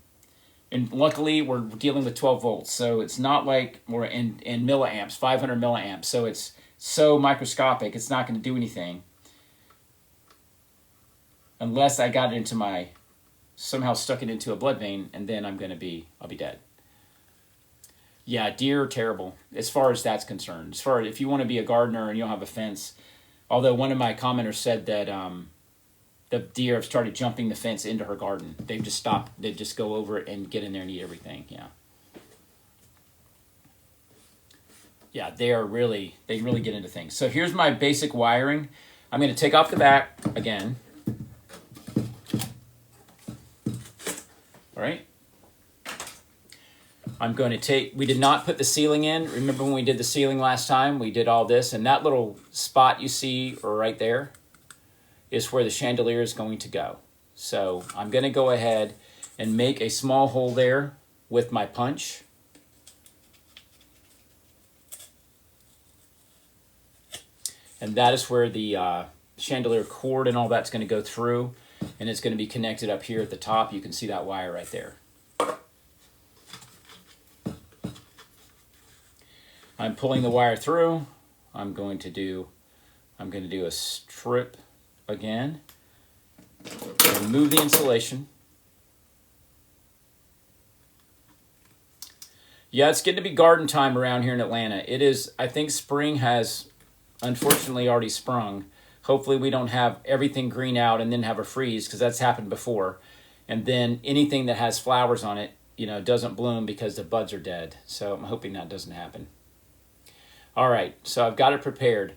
And luckily, we're dealing with 12 volts, so it's not like we're in milliamps, 500 milliamps. So it's so microscopic, it's not going to do anything. Unless I got it into somehow stuck it into a blood vein, and then I'll be dead. Yeah, deer are terrible as far as that's concerned. As far as if you want to be a gardener and you don't have a fence, although one of my commenters said that the deer have started jumping the fence into her garden. They've just stopped. They just go over it and get in there and eat everything. Yeah. Yeah, they really get into things. So here's my basic wiring. I'm going to take off the back again. All right. I'm going to we did not put the ceiling in. Remember when we did the ceiling last time? We did all this, and that little spot you see right there is where the chandelier is going to go. So I'm going to go ahead and make a small hole there with my punch. And that is where the chandelier cord and all that's going to go through, and it's going to be connected up here at the top. You can see that wire right there. I'm pulling the wire through. I'm going to do a strip again. Remove the insulation. Yeah, it's getting to be garden time around here in Atlanta. It is, I think spring has unfortunately already sprung. Hopefully we don't have everything green out and then have a freeze, because that's happened before. And then anything that has flowers on it, doesn't bloom because the buds are dead. So I'm hoping that doesn't happen. All right, so I've got it prepared.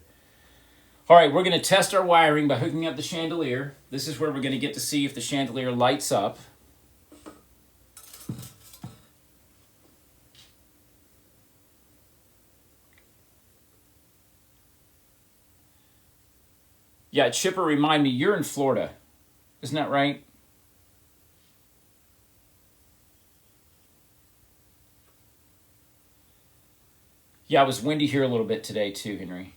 All right, we're going to test our wiring by hooking up the chandelier. This is where we're going to get to see if the chandelier lights up. Yeah, Chipper, remind me, you're in Florida. Isn't that right? Yeah, it was windy here a little bit today too, Henry.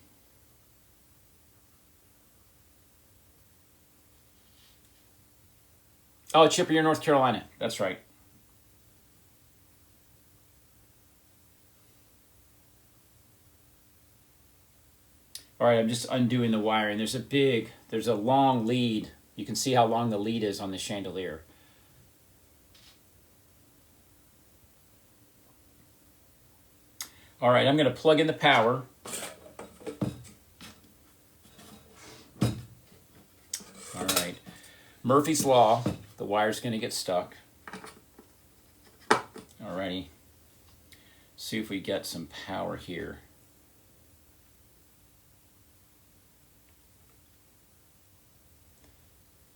Oh, Chipper, you're in North Carolina. That's right. All right, I'm just undoing the wiring. There's a long lead. You can see how long the lead is on the chandelier. All right, I'm going to plug in the power. All right, Murphy's Law, the wire's going to get stuck. All righty, see if we get some power here.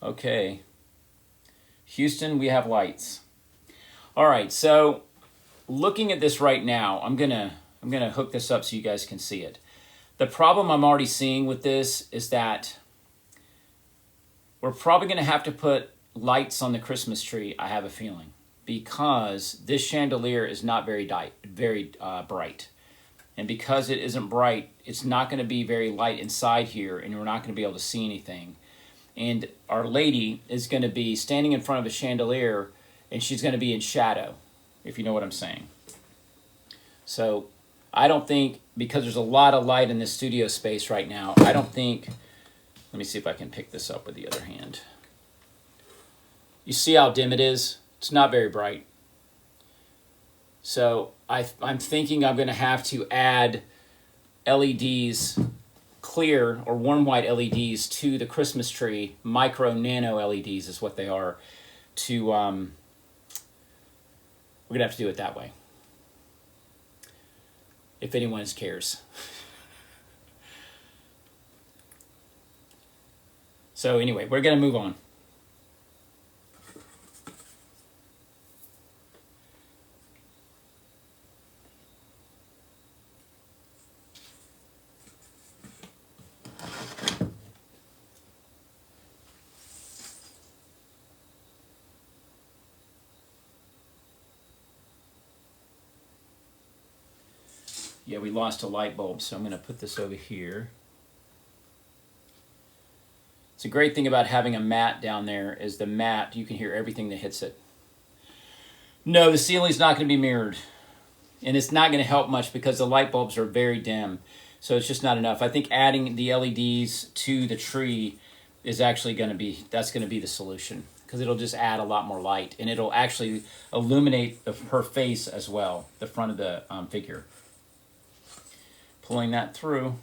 Okay, Houston, we have lights. All right, so looking at this right now, I'm gonna hook this up so you guys can see it. The problem I'm already seeing with this is that we're probably gonna have to put lights on the Christmas tree, I have a feeling, because this chandelier is not very bright. And because it isn't bright, it's not gonna be very light inside here, and we're not gonna be able to see anything. And Our Lady is gonna be standing in front of a chandelier, and she's gonna be in shadow, if you know what I'm saying. So I don't think, because there's a lot of light in this studio space right now, I don't think, let me see if I can pick this up with the other hand. You see how dim it is? It's not very bright. So I'm thinking I'm going to have to add LEDs clear or warm white LEDs to the Christmas tree. Micro nano LEDs is what they are. We're gonna have to do it that way, if anyone cares. So anyway, we're gonna move on. Yeah, we lost a light bulb, so I'm going to put this over here. It's a great thing about having a mat down there is the mat, you can hear everything that hits it. No, the ceiling's not going to be mirrored. And it's not going to help much because the light bulbs are very dim. So it's just not enough. I think adding the LEDs to the tree is actually going to be, that's going to be the solution. Because it'll just add a lot more light. And it'll actually illuminate her face as well, the front of the figure. Pulling that through.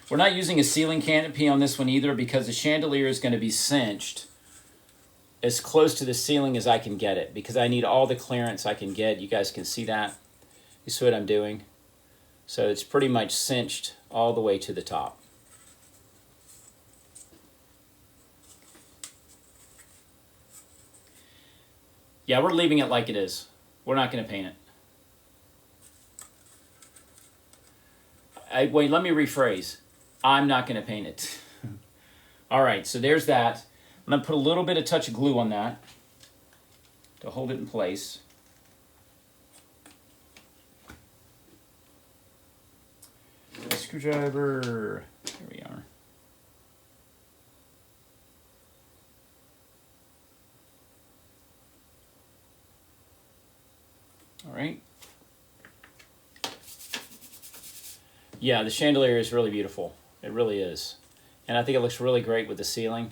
We're not using a ceiling canopy on this one either because the chandelier is going to be cinched as close to the ceiling as I can get it because I need all the clearance I can get. You guys can see that. You see what I'm doing? So it's pretty much cinched all the way to the top. Yeah, we're leaving it like it is. We're not going to paint it. Wait, let me rephrase. I'm not going to paint it. All right, so there's that. I'm going to put a little bit of touch of glue on that to hold it in place. Screwdriver. Here we are. All right. Yeah, the chandelier is really beautiful. It really is. And I think it looks really great with the ceiling.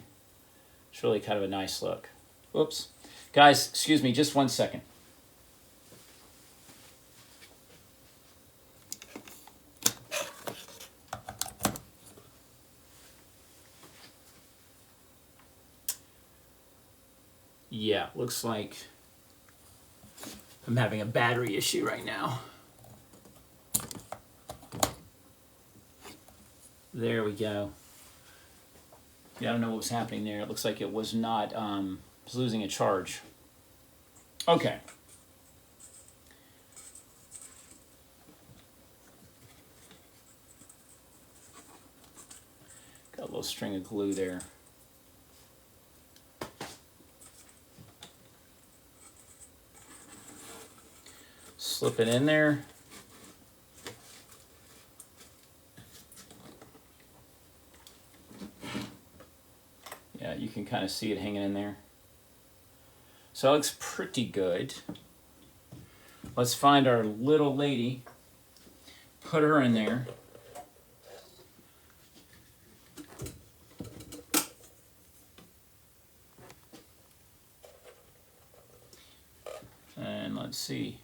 It's really kind of a nice look. Whoops. Guys, excuse me, just 1 second. Yeah, looks like I'm having a battery issue right now. There we go. Yeah, I don't know what was happening there. It looks like it was not, was losing a charge. Okay. Got a little string of glue there. Slip it in there. Yeah, you can kind of see it hanging in there. So it looks pretty good. Let's find our little lady. Put her in there. And let's see.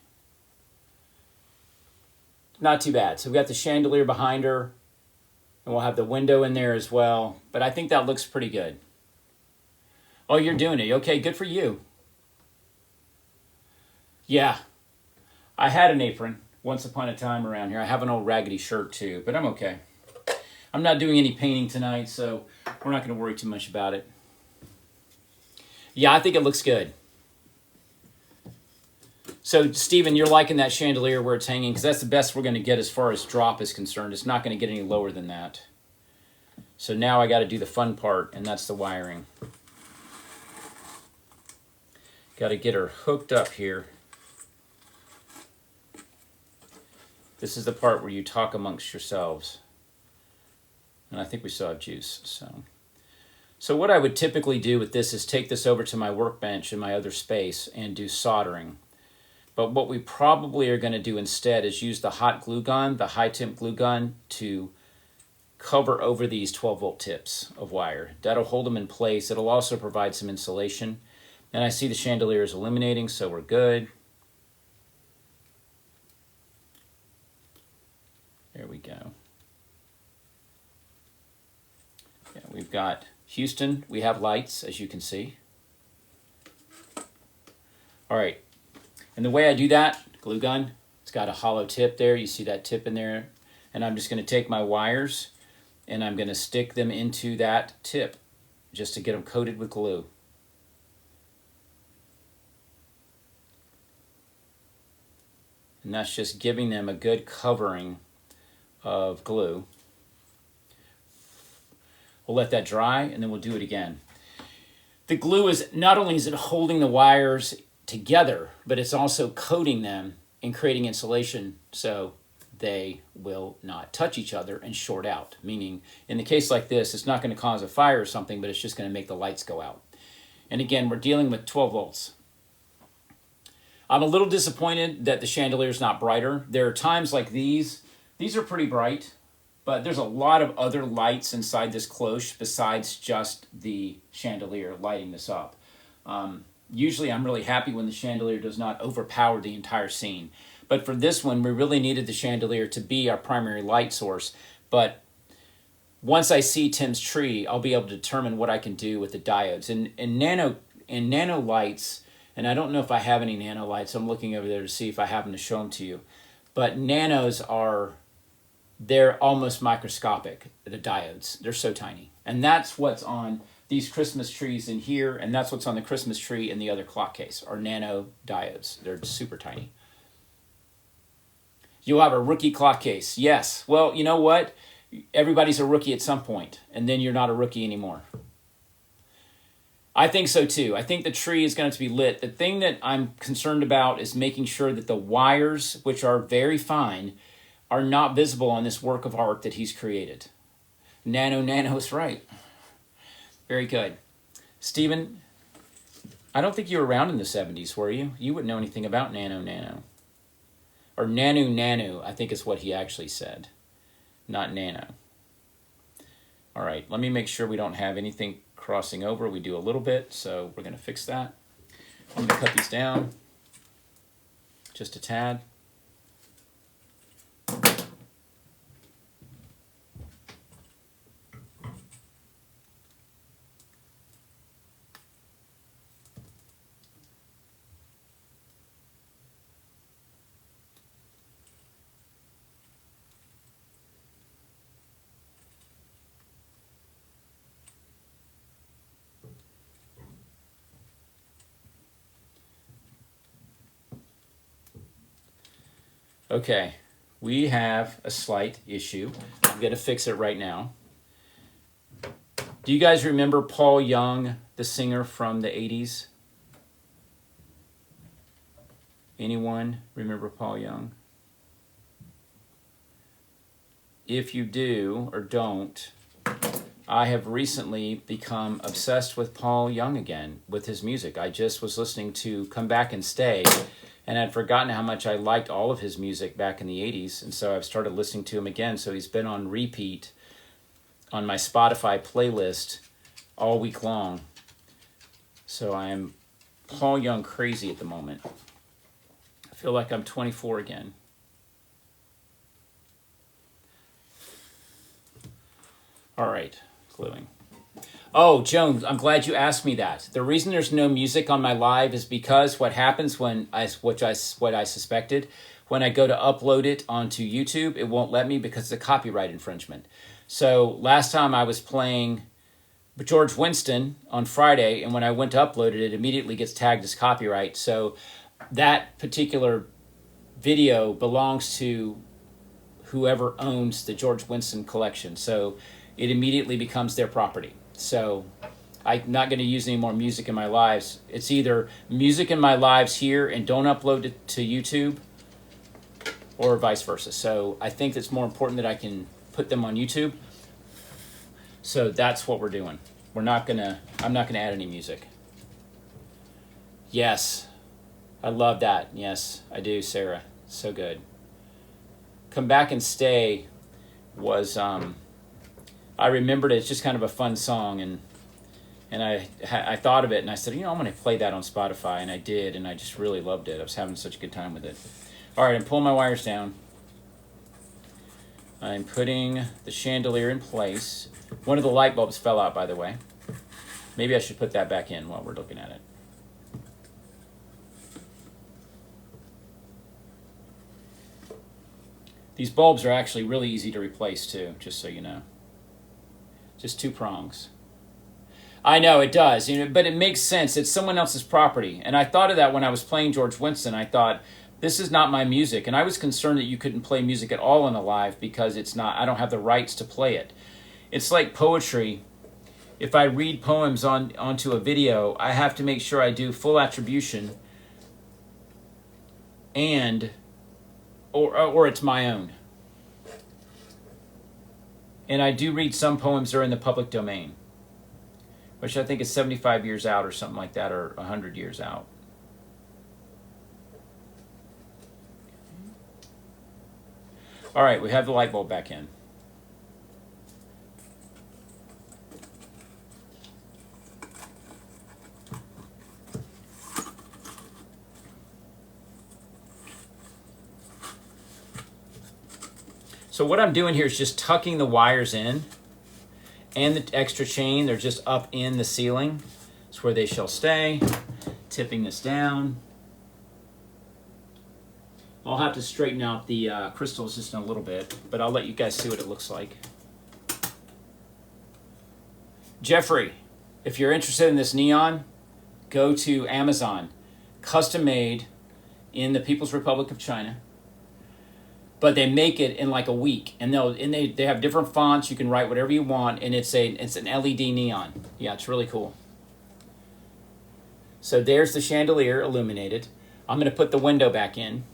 Not too bad. So we've got the chandelier behind her. And we'll have the window in there as well. But I think that looks pretty good. Oh, you're doing it. Okay, good for you. Yeah. I had an apron once upon a time around here. I have an old raggedy shirt too, but I'm okay. I'm not doing any painting tonight, so we're not going to worry too much about it. Yeah, I think it looks good. So, Stephen, you're liking that chandelier where it's hanging because that's the best we're going to get as far as drop is concerned. It's not going to get any lower than that. So now I got to do the fun part, and that's the wiring. Got to get her hooked up here. This is the part where you talk amongst yourselves. And I think we still have juice. So what I would typically do with this is take this over to my workbench in my other space and do soldering. But what we probably are going to do instead is use the hot glue gun, the high temp glue gun, to cover over these 12-volt tips of wire. That'll hold them in place. It'll also provide some insulation. And I see the chandelier is illuminating, so we're good. There we go. Yeah, we've got Houston. We have lights, as you can see. All right. And the way I do that, glue gun, it's got a hollow tip there. You see that tip in there? And I'm just going to take my wires and I'm going to stick them into that tip just to get them coated with glue. And that's just giving them a good covering of glue. We'll let that dry and then we'll do it again. The glue is, not only is it holding the wires together, but it's also coating them and creating insulation so they will not touch each other and short out. Meaning, in the case like this, it's not going to cause a fire or something, but it's just going to make the lights go out. And again, we're dealing with 12 volts. I'm a little disappointed that the chandelier is not brighter. There are times like these. These are pretty bright, but there's a lot of other lights inside this cloche besides just the chandelier lighting this up. Usually I'm really happy when the chandelier does not overpower the entire scene. But for this one, we really needed the chandelier to be our primary light source. But once I see Tim's tree, I'll be able to determine what I can do with the diodes. And nano lights, and I don't know if I have any nano lights. I'm looking over there to see if I happen to show them to you. But nanos they're almost microscopic, the diodes. They're so tiny. And that's what's on these Christmas trees in here, and that's what's on the Christmas tree in the other clock case, are nano diodes. They're super tiny. You'll have a rookie clock case. Yes. Well, you know what? Everybody's a rookie at some point, and then you're not a rookie anymore. I think so too. I think the tree is going to be lit. The thing that I'm concerned about is making sure that the wires, which are very fine, are not visible on this work of art that he's created. Nano is right. Very good. Stephen, I don't think you were around in the 70s, were you? You wouldn't know anything about nano. Or nanu, I think is what he actually said. Not nano. All right, let me make sure we don't have anything crossing over. We do a little bit, so we're going to fix that. I'm going to cut these down just a tad. Okay, we have a slight issue. I'm going to fix it right now. Do you guys remember Paul Young, the singer from the 80s? Anyone remember Paul Young? If you do or don't, I have recently become obsessed with Paul Young again, with his music. I just was listening to Come Back and Stay, and I'd forgotten how much I liked all of his music back in the 80s, and so I've started listening to him again. So he's been on repeat on my Spotify playlist all week long. So I am Paul Young crazy at the moment. I feel like I'm 24 again. All right, gluing. Oh, Joan, I'm glad you asked me that. The reason there's no music on my live is because what happens what I suspected, when I go to upload it onto YouTube, it won't let me because it's a copyright infringement. So last time I was playing George Winston on Friday, and when I went to upload it, it immediately gets tagged as copyright. So that particular video belongs to whoever owns the George Winston collection. So it immediately becomes their property. So I'm not going to use any more music in my lives. It's either music in my lives here and don't upload it to YouTube, or vice versa. So I think it's more important that I can put them on YouTube. So that's what we're doing. I'm not gonna add any music. Yes, I love that. Yes, I do, Sarah. So good. Come Back and Stay was I remembered it. It's just kind of a fun song, and And I thought of it, and I said, I'm going to play that on Spotify, and I did, and I just really loved it. I was having such a good time with it. All right, I'm pulling my wires down. I'm putting the chandelier in place. One of the light bulbs fell out, by the way. Maybe I should put that back in while we're looking at it. These bulbs are actually really easy to replace too, just so you know. Just 2 prongs. I know, it does, but it makes sense. It's someone else's property. And I thought of that when I was playing George Winston. I thought, this is not my music. And I was concerned that you couldn't play music at all in a live because I don't have the rights to play it. It's like poetry. If I read poems onto a video, I have to make sure I do full attribution or it's my own. And I do read some poems that are in the public domain, which I think is 75 years out or something like that, or 100 years out. All right, we have the light bulb back in. So what I'm doing here is just tucking the wires in and the extra chain. They're just up in the ceiling. It's where they shall stay. Tipping this down. I'll have to straighten out the crystals just in a little bit, but I'll let you guys see what it looks like. Jeffrey, if you're interested in this neon, go to Amazon. Custom made in the People's Republic of China. But they make it in like a week, and they have different fonts. You can write whatever you want, and it's an LED neon. Yeah, it's really cool. So there's the chandelier illuminated. I'm going to put the window back in.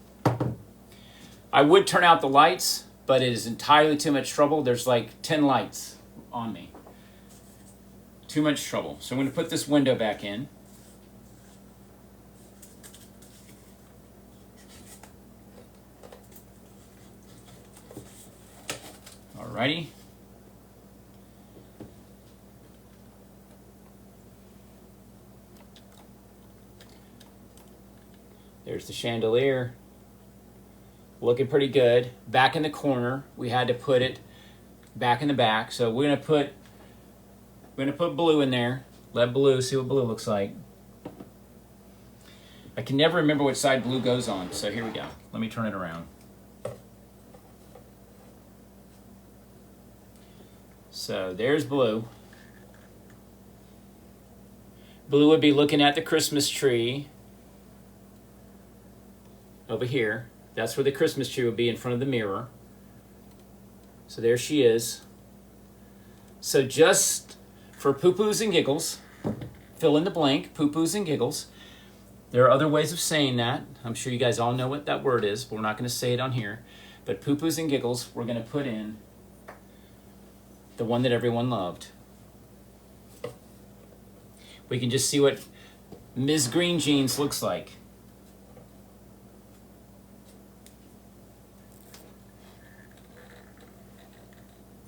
I would turn out the lights, but it is entirely too much trouble. There's like 10 lights on me. Too much trouble. So I'm going to put this window back in. Alrighty. There's the chandelier. Looking pretty good. Back in the corner, we had to put it back in the back. So we're gonna put blue in there. Let blue, see what blue looks like. I can never remember which side blue goes on, so here we go. Let me turn it around. So there's blue. Blue would be looking at the Christmas tree over here. That's where the Christmas tree would be, in front of the mirror. So there she is. So just for poo-poos and giggles, fill in the blank, poo-poos and giggles. There are other ways of saying that. I'm sure you guys all know what that word is, but we're not going to say it on here. But poo-poos and giggles, we're going to put in the one that everyone loved. We can just see what Ms. Green Jeans looks like.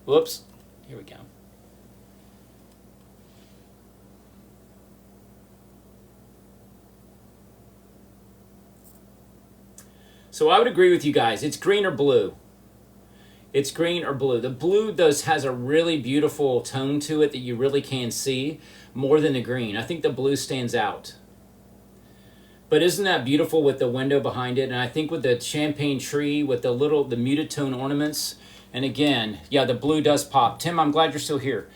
Whoops. Here we go. So I would agree with you guys. It's green or blue. It's green or blue. The blue has a really beautiful tone to it that you really can see more than the green. I think the blue stands out. But isn't that beautiful with the window behind it? And I think with the champagne tree, with the muted tone ornaments, and again, yeah, the blue does pop. Tim, I'm glad you're still here.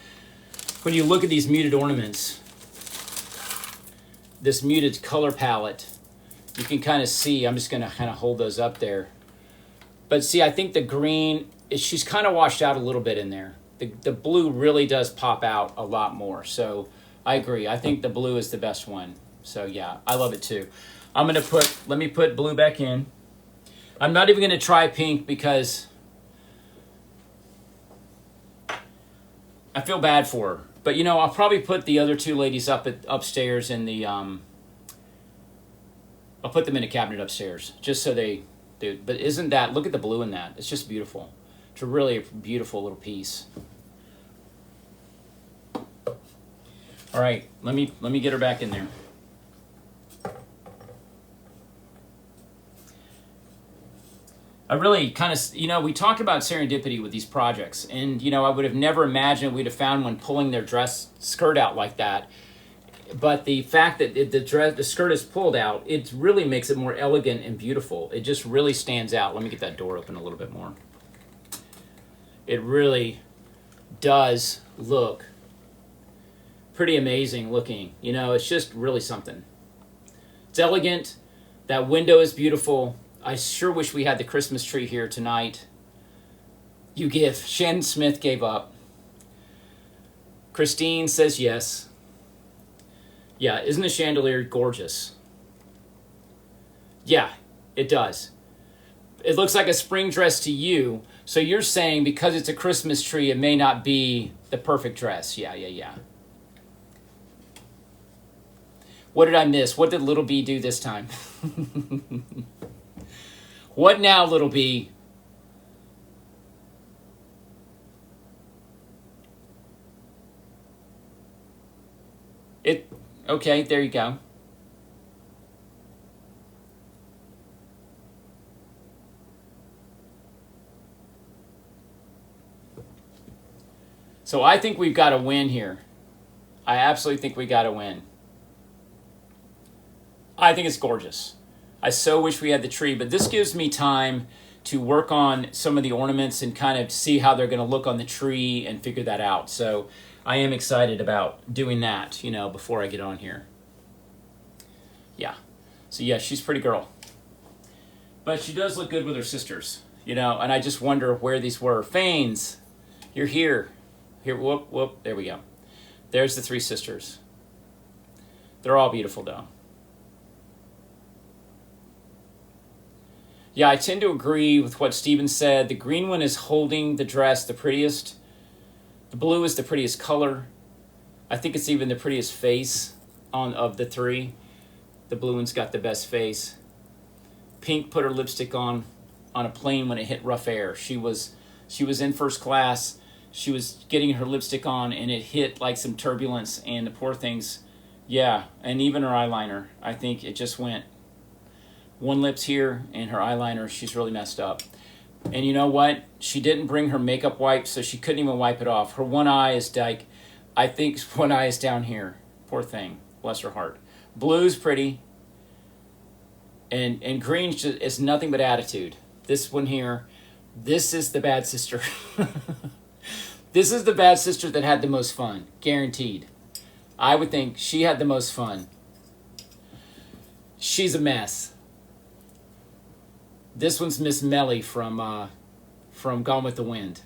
When you look at these muted ornaments, this muted color palette, you can kind of see, I'm just going to kind of hold those up there. But see, I think the green, she's kind of washed out a little bit in there. The blue really does pop out a lot more. So I agree. I think the blue is the best one. So yeah, I love it too. Let me put blue back in. I'm not even going to try pink because I feel bad for her. But I'll probably put the other 2 ladies upstairs in the, I'll put them in a cabinet upstairs just so they do. But look at the blue in that. It's just beautiful. It's a really beautiful little piece. All right, let me get her back in there. I really kind of, we talk about serendipity with these projects, and I would have never imagined we'd have found one pulling their dress skirt out like that. But the fact that the skirt is pulled out, it really makes it more elegant and beautiful. It just really stands out. Let me get that door open a little bit more. It really does look pretty amazing looking. It's just really something. It's elegant. That window is beautiful. I sure wish we had the Christmas tree here tonight. You give. Shannon Smith gave up. Christine says yes. Yeah, isn't the chandelier gorgeous? Yeah, it does. It looks like a spring dress to you. So you're saying because it's a Christmas tree, it may not be the perfect dress. Yeah. What did I miss? What did Little B do this time? What now, Little B? Okay, there you go. So I think we've got a win here. I absolutely think we got a win. I think it's gorgeous. I so wish we had the tree, but this gives me time to work on some of the ornaments and kind of see how they're going to look on the tree and figure that out. So I am excited about doing that, before I get on here. Yeah. So yeah, she's a pretty girl. But she does look good with her sisters, and I just wonder where these were. Fanes, you're here. Here, whoop, there we go. There's the three sisters. They're all beautiful, though. Yeah, I tend to agree with what Steven said. The green one is holding the dress the prettiest. The blue is the prettiest color. I think it's even the prettiest face of the three. The blue one's got the best face. Pink put her lipstick on a plane when it hit rough air. She was in first class. She was getting her lipstick on, and it hit like some turbulence, and the poor thing's, yeah, and even her eyeliner. I think it just went one lip's here, and her eyeliner, she's really messed up. And you know what? She didn't bring her makeup wipe, so she couldn't even wipe it off. Her one eye is like, I think one eye is down here. Poor thing. Bless her heart. Blue's pretty. And green is nothing but attitude. This one here, this is the bad sister. This is the bad sister that had the most fun. Guaranteed. I would think she had the most fun. She's a mess. This one's Miss Melly from Gone with the Wind.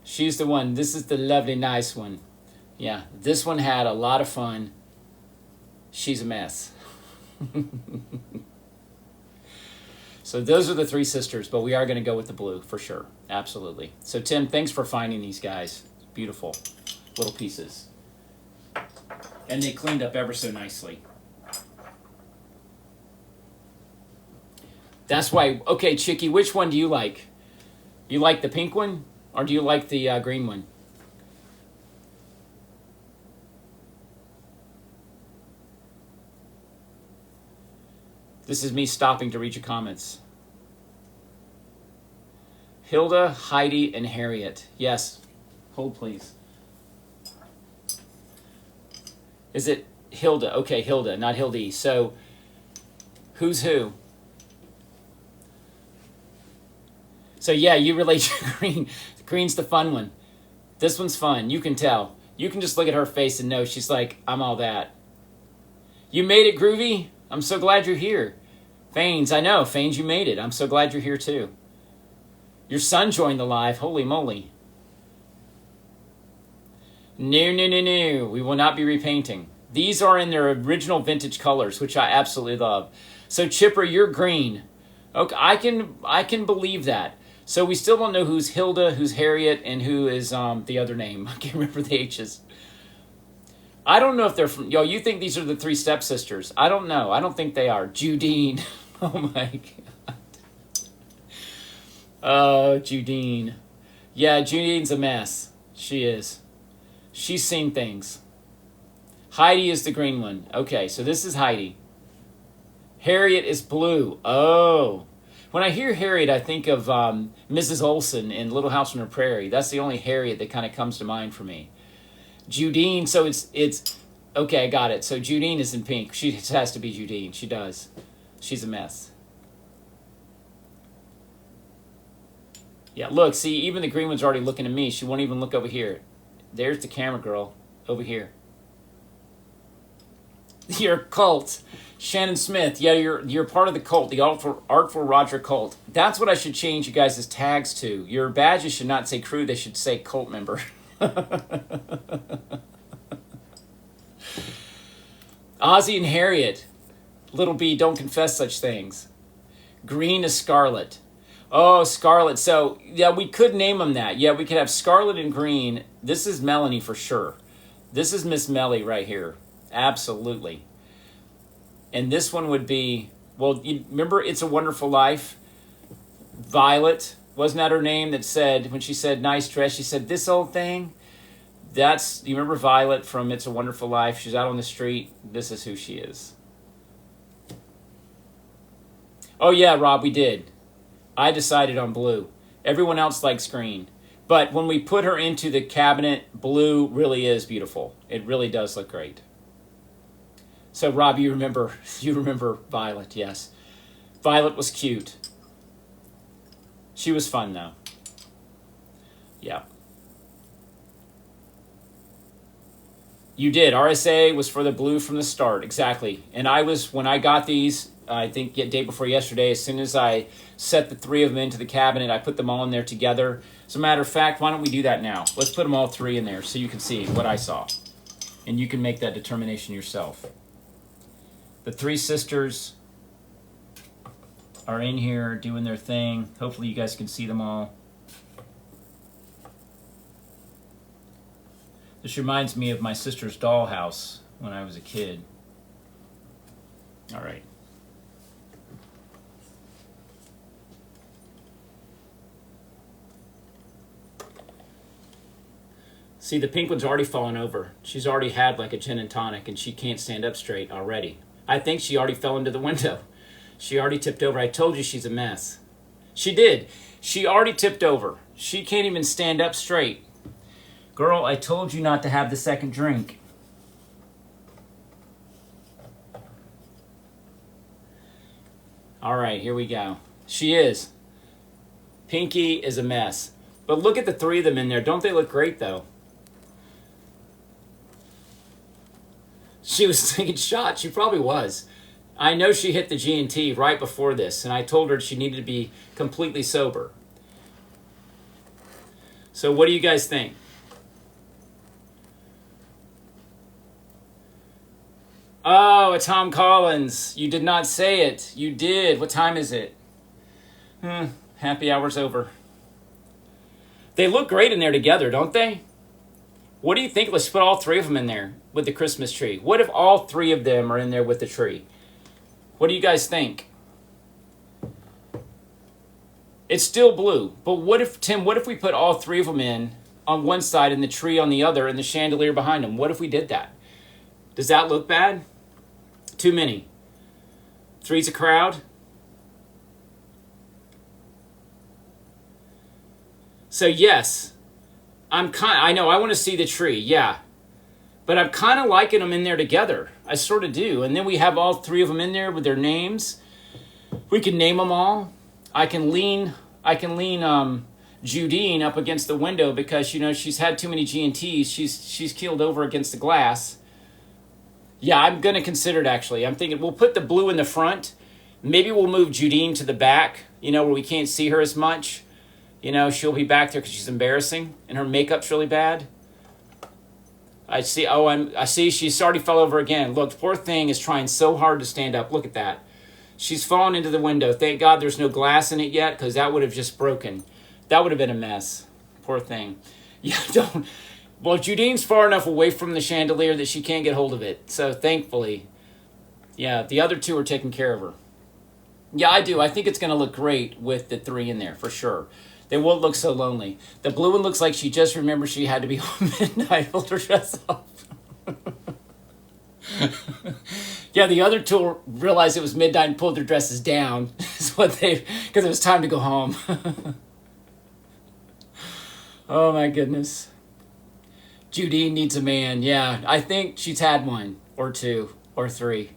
She's the one. This is the lovely, nice one. Yeah, this one had a lot of fun. She's a mess. So those are the three sisters, but we are going to go with the blue for sure. Absolutely. So Tim, thanks for finding these guys. Beautiful little pieces. And they cleaned up ever so nicely. That's why, okay, Chicky, which one do you like? You like the pink one, or do you like the green one? This is me stopping to read your comments. Hilda, Heidi, and Harriet. Yes. Hold, please. Is it Hilda? Okay, Hilda, not Hildy. So, who's who? So, yeah, you relate to green. Green's the fun one. This one's fun. You can tell. You can just look at her face and know she's like, I'm all that. You made it, Groovy? I'm so glad you're here. Fanes, I know. Fanes, you made it. I'm so glad you're here, too. Your son joined the live. Holy moly. No. We will not be repainting. These are in their original vintage colors, which I absolutely love. So, Chipper, you're green. Okay, I can believe that. So we still don't know who's Hilda, who's Harriet, and who is the other name. I can't remember the H's. I don't know if they're from... you think these are the three stepsisters. I don't know. I don't think they are. Judine. Oh, my God. Oh, Judine. Yeah, Judine's a mess. She is. She's seen things. Heidi is the green one. Okay, so this is Heidi. Harriet is blue. Oh. When I hear Harriet, I think of Mrs. Olson in Little House on the Prairie. That's the only Harriet that kind of comes to mind for me. Judine, so it's okay, I got it. So Judine is in pink. She has to be Judine. She does. She's a mess. Yeah, look, see, even the green one's already looking at me. She won't even look over here. There's the camera girl over here. You're a cult. Shannon Smith, yeah, you're part of the cult, the Artful Roger cult. That's what I should change you guys' tags to. Your badges should not say crew, they should say cult member. Ozzy and Harriet. Little B, don't confess such things. Green is Scarlet. Oh, Scarlet. So, yeah, we could name them that. Yeah, we could have Scarlet and Green. This is Melanie for sure. This is Miss Melly right here. Absolutely. And this one would be, well, you remember It's a Wonderful Life? Violet, wasn't that her name that said, when she said nice dress, she said, this old thing? That's, you remember Violet from It's a Wonderful Life? She's out on the street. This is who she is. Oh yeah, Rob, we did. I decided on blue. Everyone else likes green. But when we put her into the cabinet, blue really is beautiful. It really does look great. So Rob, you remember Violet, yes. Violet was cute. She was fun though. Yeah. You did. RSA was for the blue from the start, exactly. And I was, when I got these, I think the day before yesterday, as soon as I set the three of them into the cabinet, I put them all in there together. As a matter of fact, why don't we do that now? Let's put them all three in there so you can see what I saw. And you can make that determination yourself. The three sisters are in here doing their thing. Hopefully you guys can see them all. This reminds me of my sister's dollhouse when I was a kid. All right. See, the pink one's already fallen over. She's already had like a gin and tonic and she can't stand up straight already. I think she already fell into the window. She already tipped over. I told you she's a mess. She did. She already tipped over. She can't even stand up straight. Girl, I told you not to have the second drink. All right, here we go. She is. Pinky is a mess. But look at the three of them in there. Don't they look great, though? She was taking shots. She probably was. I know she hit the G&T right before this, and I told her she needed to be completely sober. So what do you guys think? Oh, a Tom Collins. You did not say it. You did. What time is it? Happy hour's over. They look great in there together, don't they? What do you think? Let's put all three of them in there with the Christmas tree. What if all three of them are in there with the tree? What do you guys think? It's still blue, but what if, Tim, what if we put all three of them in on one side and the tree on the other and the chandelier behind them? What if we did that? Does that look bad? Too many. Three's a crowd. So yes, I know I want to see the tree, yeah. But I'm kind of liking them in there together. I sort of do. And then we have all three of them in there with their names. We can name them all. I can lean Judine up against the window because, you know, she's had too many G&Ts. She's keeled over against the glass. Yeah, I'm going to consider it, actually. I'm thinking we'll put the blue in the front. Maybe we'll move Judine to the back, you know, where we can't see her as much. You know, she'll be back there because she's embarrassing and her makeup's really bad. I see. Oh, I see. She's already fell over again. Look, poor thing is trying so hard to stand up. Look at that. She's fallen into the window. Thank God there's no glass in it yet because that would have just broken. That would have been a mess. Poor thing. Yeah, don't. Well, Judine's far enough away from the chandelier that she can't get hold of it. So thankfully, yeah, the other two are taking care of her. Yeah, I do. I think it's going to look great with the three in there for sure. They won't look so lonely. The blue one looks like she just remembered she had to be home midnight. Hold her dress off. Yeah, the other two realized it was midnight and pulled their dresses down. Is what they, because it was time to go home. Oh my goodness. Judy needs a man. Yeah, I think she's had one or two or three.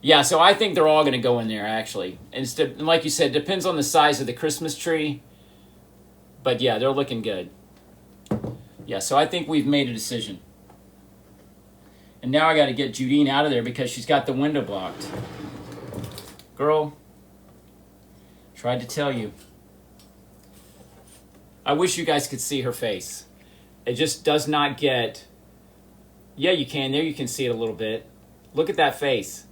Yeah, so I think they're all going to go in there, actually. And like you said, depends on the size of the Christmas tree. But yeah, they're looking good. Yeah, so I think we've made a decision. And now I got to get Judine out of there because she's got the window blocked. Girl, tried to tell you. I wish you guys could see her face. It just does not get... Yeah, you can. There you can see it a little bit. Look at that face.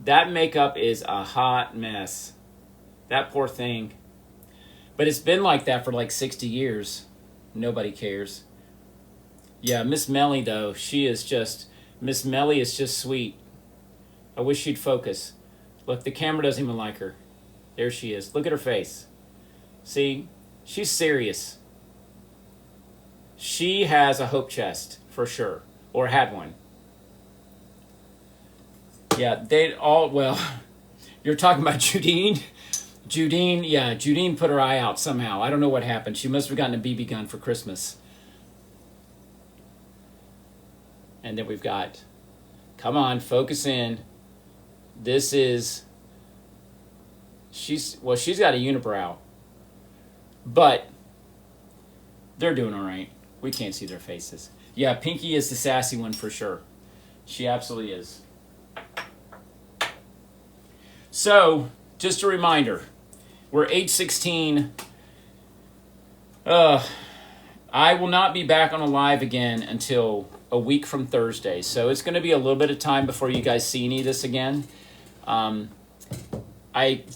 That makeup is a hot mess. That poor thing. But it's been like that for like 60 years. Nobody cares. Yeah, Miss Melly, though, she is just... Miss Melly is just sweet. I wish she'd focus. Look, the camera doesn't even like her. There she is. Look at her face. See? She's serious. She has a hope chest, for sure. Or had one. Yeah, they all... Well, you're talking about Judine? Judine put her eye out somehow. I don't know what happened. She must have gotten a BB gun for Christmas. And then we've got... Come on, focus in. This is... She's got a unibrow. But they're doing all right. We can't see their faces. Yeah, Pinky is the sassy one for sure. She absolutely is. So, just a reminder. We're 8:16. I will not be back on a live again until a week from Thursday. So it's going to be a little bit of time before you guys see any of this again.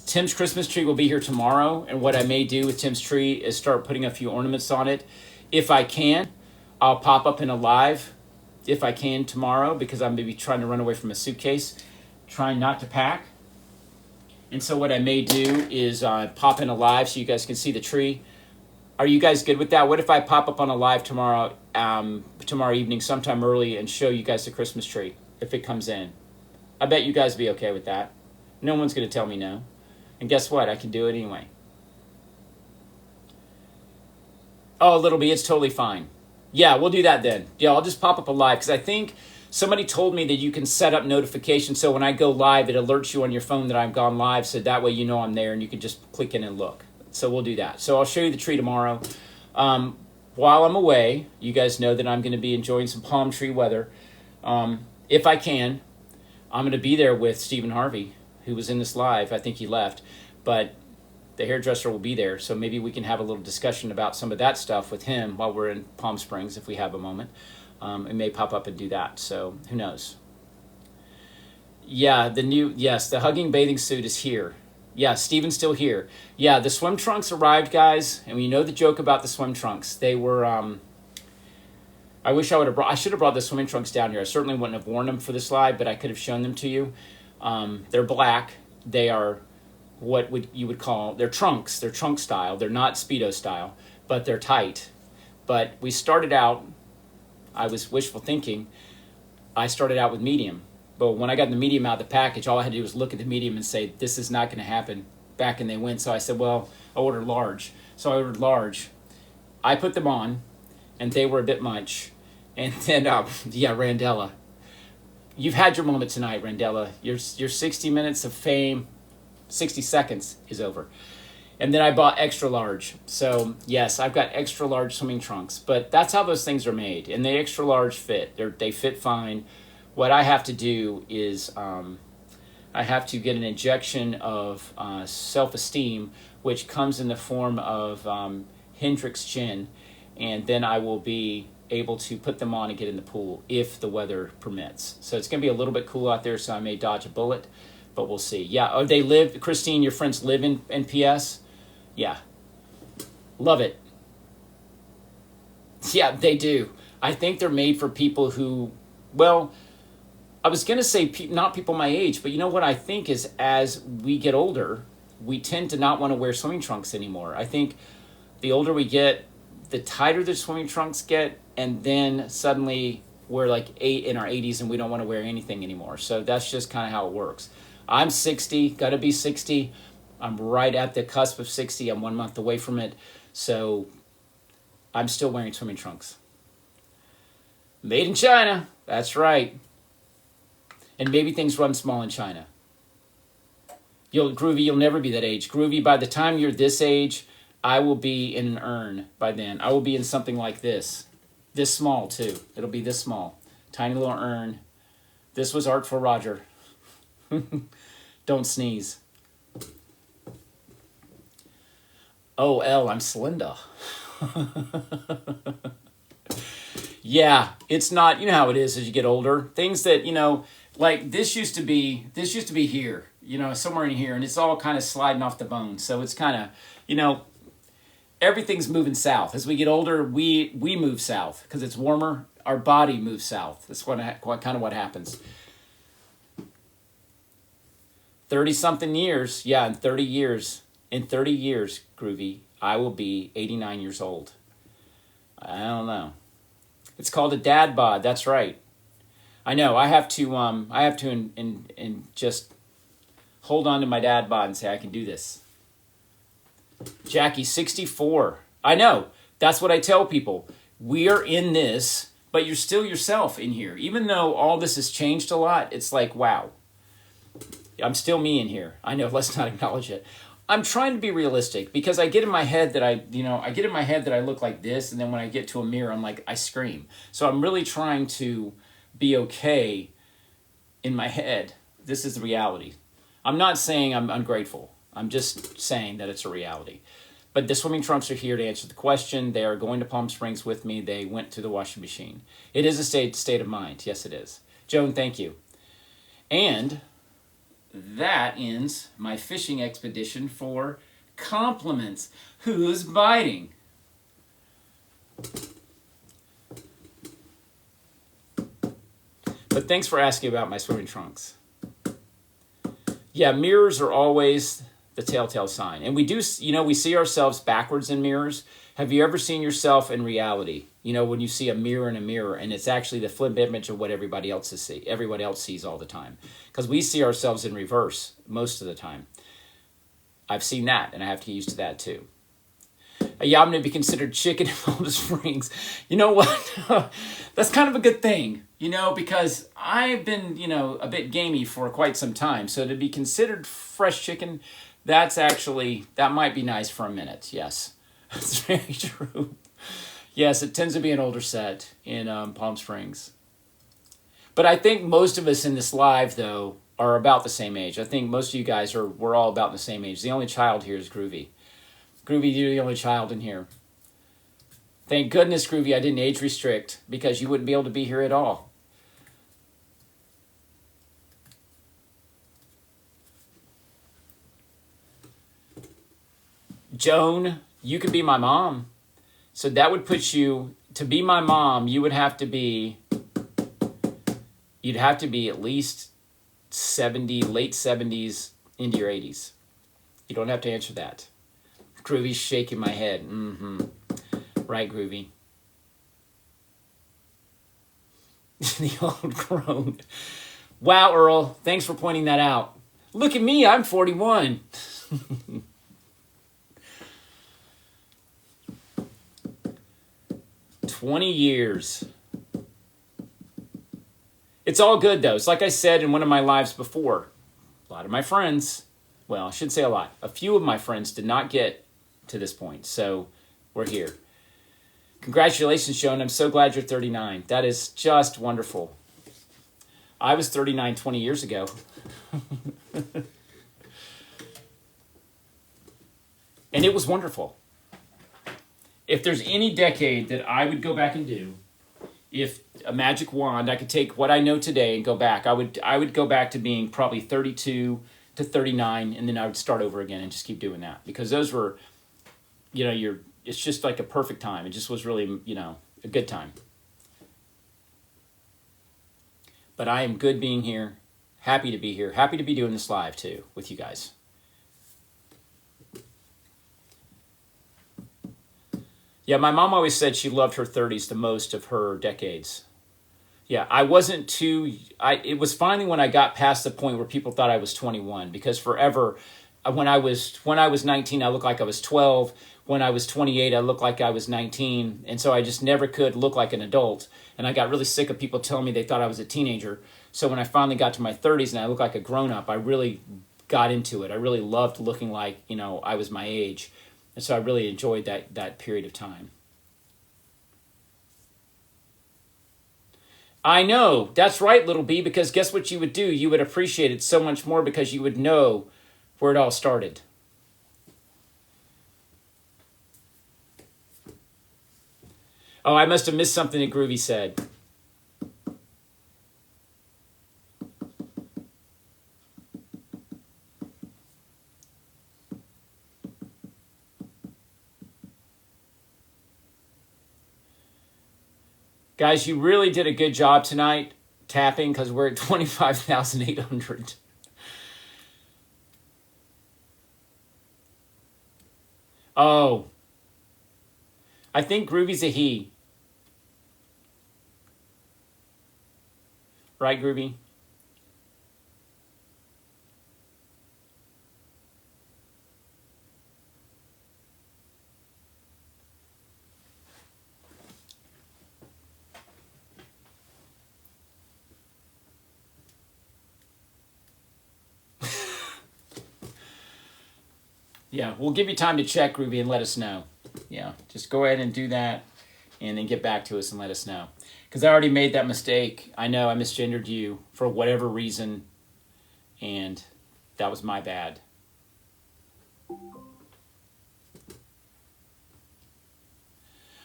Tim's Christmas tree will be here tomorrow, and what I may do with Tim's tree is start putting a few ornaments on it. If I can, I'll pop up in a live if I can tomorrow, because I'm maybe trying to run away from a suitcase, trying not to pack. And so what I may do is pop in a live so you guys can see the tree. Are you guys good with that? What if I pop up on a live tomorrow evening sometime early and show you guys the Christmas tree if it comes in? I bet you guys will be okay with that. No one's going to tell me no. And guess what? I can do it anyway. Oh, Little B, it's totally fine. Yeah, we'll do that then. Yeah, I'll just pop up a live because I think somebody told me that you can set up notifications so when I go live, it alerts you on your phone that I've gone live, so that way you know I'm there and you can just click in and look. So we'll do that. So I'll show you the tree tomorrow. While I'm away, you guys know that I'm going to be enjoying some palm tree weather. If I can, I'm going to be there with Stephen Harvey, who was in this live. I think he left, but the hairdresser will be there, so maybe we can have a little discussion about some of that stuff with him while we're in Palm Springs if we have a moment. It may pop up and do that, so who knows. Yeah, the hugging bathing suit is here. Yeah, Steven's still here. Yeah, the swim trunks arrived, guys, and we know the joke about the swim trunks. They were, I should have brought the swimming trunks down here. I certainly wouldn't have worn them for this live, but I could have shown them to you. They're black. They are you would call, they're trunks. They're trunk style. They're not Speedo style, but they're tight. But we started out, I was wishful thinking, I started out with medium. But when I got the medium out of the package, all I had to do was look at the medium and say, this is not going to happen. Back and they went. So I said, well, I ordered large. So I ordered large. I put them on, and they were a bit much. And then, Randella. You've had your moment tonight, Randella. Your 60 minutes of fame, 60 seconds is over. And then I bought extra large. So, yes, I've got extra large swimming trunks. But that's how those things are made. And the extra large fit. They fit fine. What I have to do is I have to get an injection of self-esteem, which comes in the form of Hendrix gin. And then I will be able to put them on and get in the pool if the weather permits. So it's going to be a little bit cool out there, so I may dodge a bullet, but we'll see. Yeah, Christine, your friends live in PS? Yeah. Love it. Yeah, they do. I think they're made for people who, well, I was going to say not people my age, but you know what I think is as we get older, we tend to not want to wear swimming trunks anymore. I think the older we get, the tighter the swimming trunks get, and then suddenly we're like in our 80s and we don't want to wear anything anymore. So that's just kind of how it works. I'm 60, got to be 60. I'm right at the cusp of 60. I'm 1 month away from it. So I'm still wearing swimming trunks. Made in China. That's right. And maybe things run small in China. Groovy, you'll never be that age. Groovy, by the time you're this age, I will be in an urn by then. I will be in something like this. This small, too. It'll be this small. Tiny little urn. This was art for Roger. Don't sneeze. Oh, I'm Celinda. Yeah, it's not, you know how it is as you get older. Things that, like this used to be here, somewhere in here, and it's all kind of sliding off the bone. So it's kind of, everything's moving south. As we get older, we move south because it's warmer. Our body moves south. That's kind of what happens. 30-something years. Yeah, in 30 years, Groovy, I will be 89 years old. I don't know. It's called a dad bod. That's right. I know. I have to just hold on to my dad bod and say I can do this. Jackie, 64. I know. That's what I tell people. We are in this, but you're still yourself in here. Even though all this has changed a lot, it's like, wow. I'm still me in here. I know, let's not acknowledge it. I'm trying to be realistic because I get in my head that I look like this, and then when I get to a mirror, I'm like, I scream. So I'm really trying to be okay in my head. This is the reality. I'm not saying I'm ungrateful. I'm just saying that it's a reality. But the swimming trunks are here to answer the question. They are going to Palm Springs with me. They went to the washing machine. It is a state of mind. Yes, it is. Joan, thank you. And that ends my fishing expedition for compliments. Who's biting? But thanks for asking about my swimming trunks. Yeah, mirrors are always the telltale sign. And we do, we see ourselves backwards in mirrors. Have you ever seen yourself in reality? When you see a mirror in a mirror, and it's actually the flip image of what everybody else sees all the time. Because we see ourselves in reverse most of the time. I've seen that, and I have to get used to that too. Yeah, I'm going to be considered chicken in Palm Springs. You know what? That's kind of a good thing, because I've been, a bit gamey for quite some time. So to be considered fresh chicken, that might be nice for a minute. Yes, that's very true. Yes, it tends to be an older set in Palm Springs. But I think most of us in this live, though, are about the same age. I think most of you guys we're all about the same age. The only child here is Groovy. Groovy, you're the only child in here. Thank goodness, Groovy, I didn't age restrict because you wouldn't be able to be here at all. Joan, you could be my mom. So that would put you, to be my mom, you'd have to be at least 70, late 70s into your 80s. You don't have to answer that. Groovy's shaking my head. Mm-hmm. Right, Groovy. The old crone. Wow, Earl. Thanks for pointing that out. Look at me. I'm 41. 20 years. It's all good, though. It's like I said in one of my lives before. A lot of my friends, well, I shouldn't say a lot. A few of my friends did not get to this point. So we're here. Congratulations, Joan. I'm so glad you're 39. That is just wonderful. I was 39 20 years ago. And it was wonderful. If there's any decade that I would go back and do, if a magic wand, I could take what I know today and go back, I would go back to being probably 32 to 39, and then I would start over again and just keep doing that. Because those were, it's just like a perfect time. It just was really, a good time. But I am good being here, happy to be here, happy to be doing this live too with you guys. Yeah, my mom always said she loved her 30s the most of her decades. Yeah, I wasn't too. It was finally when I got past the point where people thought I was 21, because forever, when I was 19, I looked like I was 12. When I was 28, I looked like I was 19, and so I just never could look like an adult. And I got really sick of people telling me they thought I was a teenager. So when I finally got to my 30s and I looked like a grown up, I really got into it. I really loved looking like, I was my age, and so I really enjoyed that period of time. I know. That's right, little B, because guess what you would do? You would appreciate it so much more because you would know where it all started. Oh, I must have missed something that Groovy said. Guys, you really did a good job tonight tapping, because we're at 25,800. Oh, I think Groovy's a he. Right, Groovy? Yeah, we'll give you time to check, Groovy, and let us know. Yeah, just go ahead and do that, and then get back to us and let us know. Because I already made that mistake. I know I misgendered you for whatever reason, and that was my bad.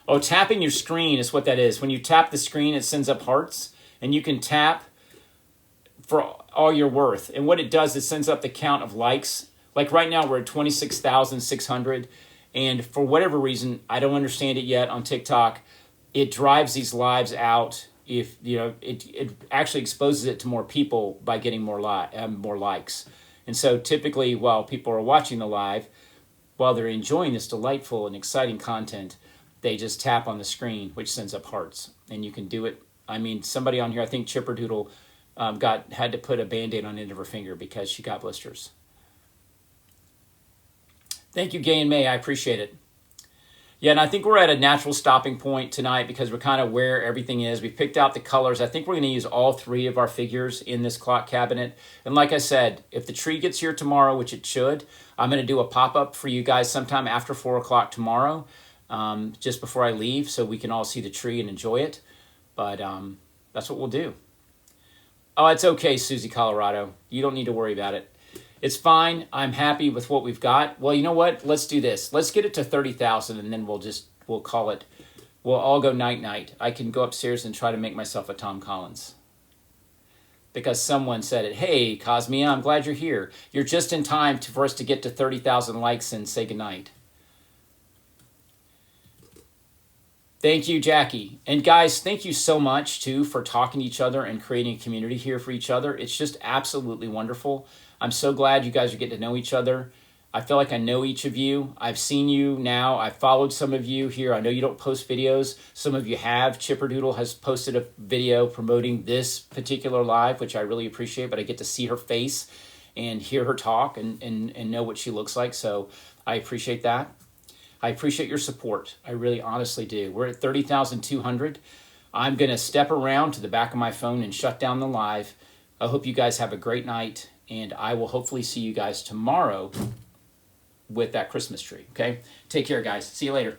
Oh, tapping your screen is what that is. When you tap the screen, it sends up hearts, and you can tap for all your worth. And what it does is sends up the count of likes. Like right now, we're at 26,600. And for whatever reason, I don't understand it yet on TikTok, it drives these lives out. If it actually exposes it to more people by getting more likes. And so typically, while people are watching the live, while they're enjoying this delightful and exciting content, they just tap on the screen, which sends up hearts. And you can do it. I mean, somebody on here, I think Chipperdoodle, had to put a Band-Aid on the end of her finger because she got blisters. Thank you, Gay and May. I appreciate it. Yeah, and I think we're at a natural stopping point tonight because we're kind of where everything is. We picked out the colors. I think we're going to use all three of our figures in this clock cabinet. And like I said, if the tree gets here tomorrow, which it should, I'm going to do a pop-up for you guys sometime after 4 o'clock tomorrow, just before I leave, so we can all see the tree and enjoy it. But that's what we'll do. Oh, it's okay, Susie Colorado. You don't need to worry about it. It's fine. I'm happy with what we've got. Well, you know what? Let's do this. Let's get it to 30,000, and then we'll call it. We'll all go night-night. I can go upstairs and try to make myself a Tom Collins. Because someone said it. Hey, Cosmia, I'm glad you're here. You're just in time for us to get to 30,000 likes and say goodnight. Thank you, Jackie. And guys, thank you so much, too, for talking to each other and creating a community here for each other. It's just absolutely wonderful. I'm so glad you guys are getting to know each other. I feel like I know each of you. I've seen you now. I've followed some of you here. I know you don't post videos. Some of you have. Chipperdoodle has posted a video promoting this particular live, which I really appreciate, but I get to see her face and hear her talk and know what she looks like. So I appreciate that. I appreciate your support. I really honestly do. We're at 30,200. I'm going to step around to the back of my phone and shut down the live. I hope you guys have a great night, and I will hopefully see you guys tomorrow with that Christmas tree, okay? Take care, guys. See you later.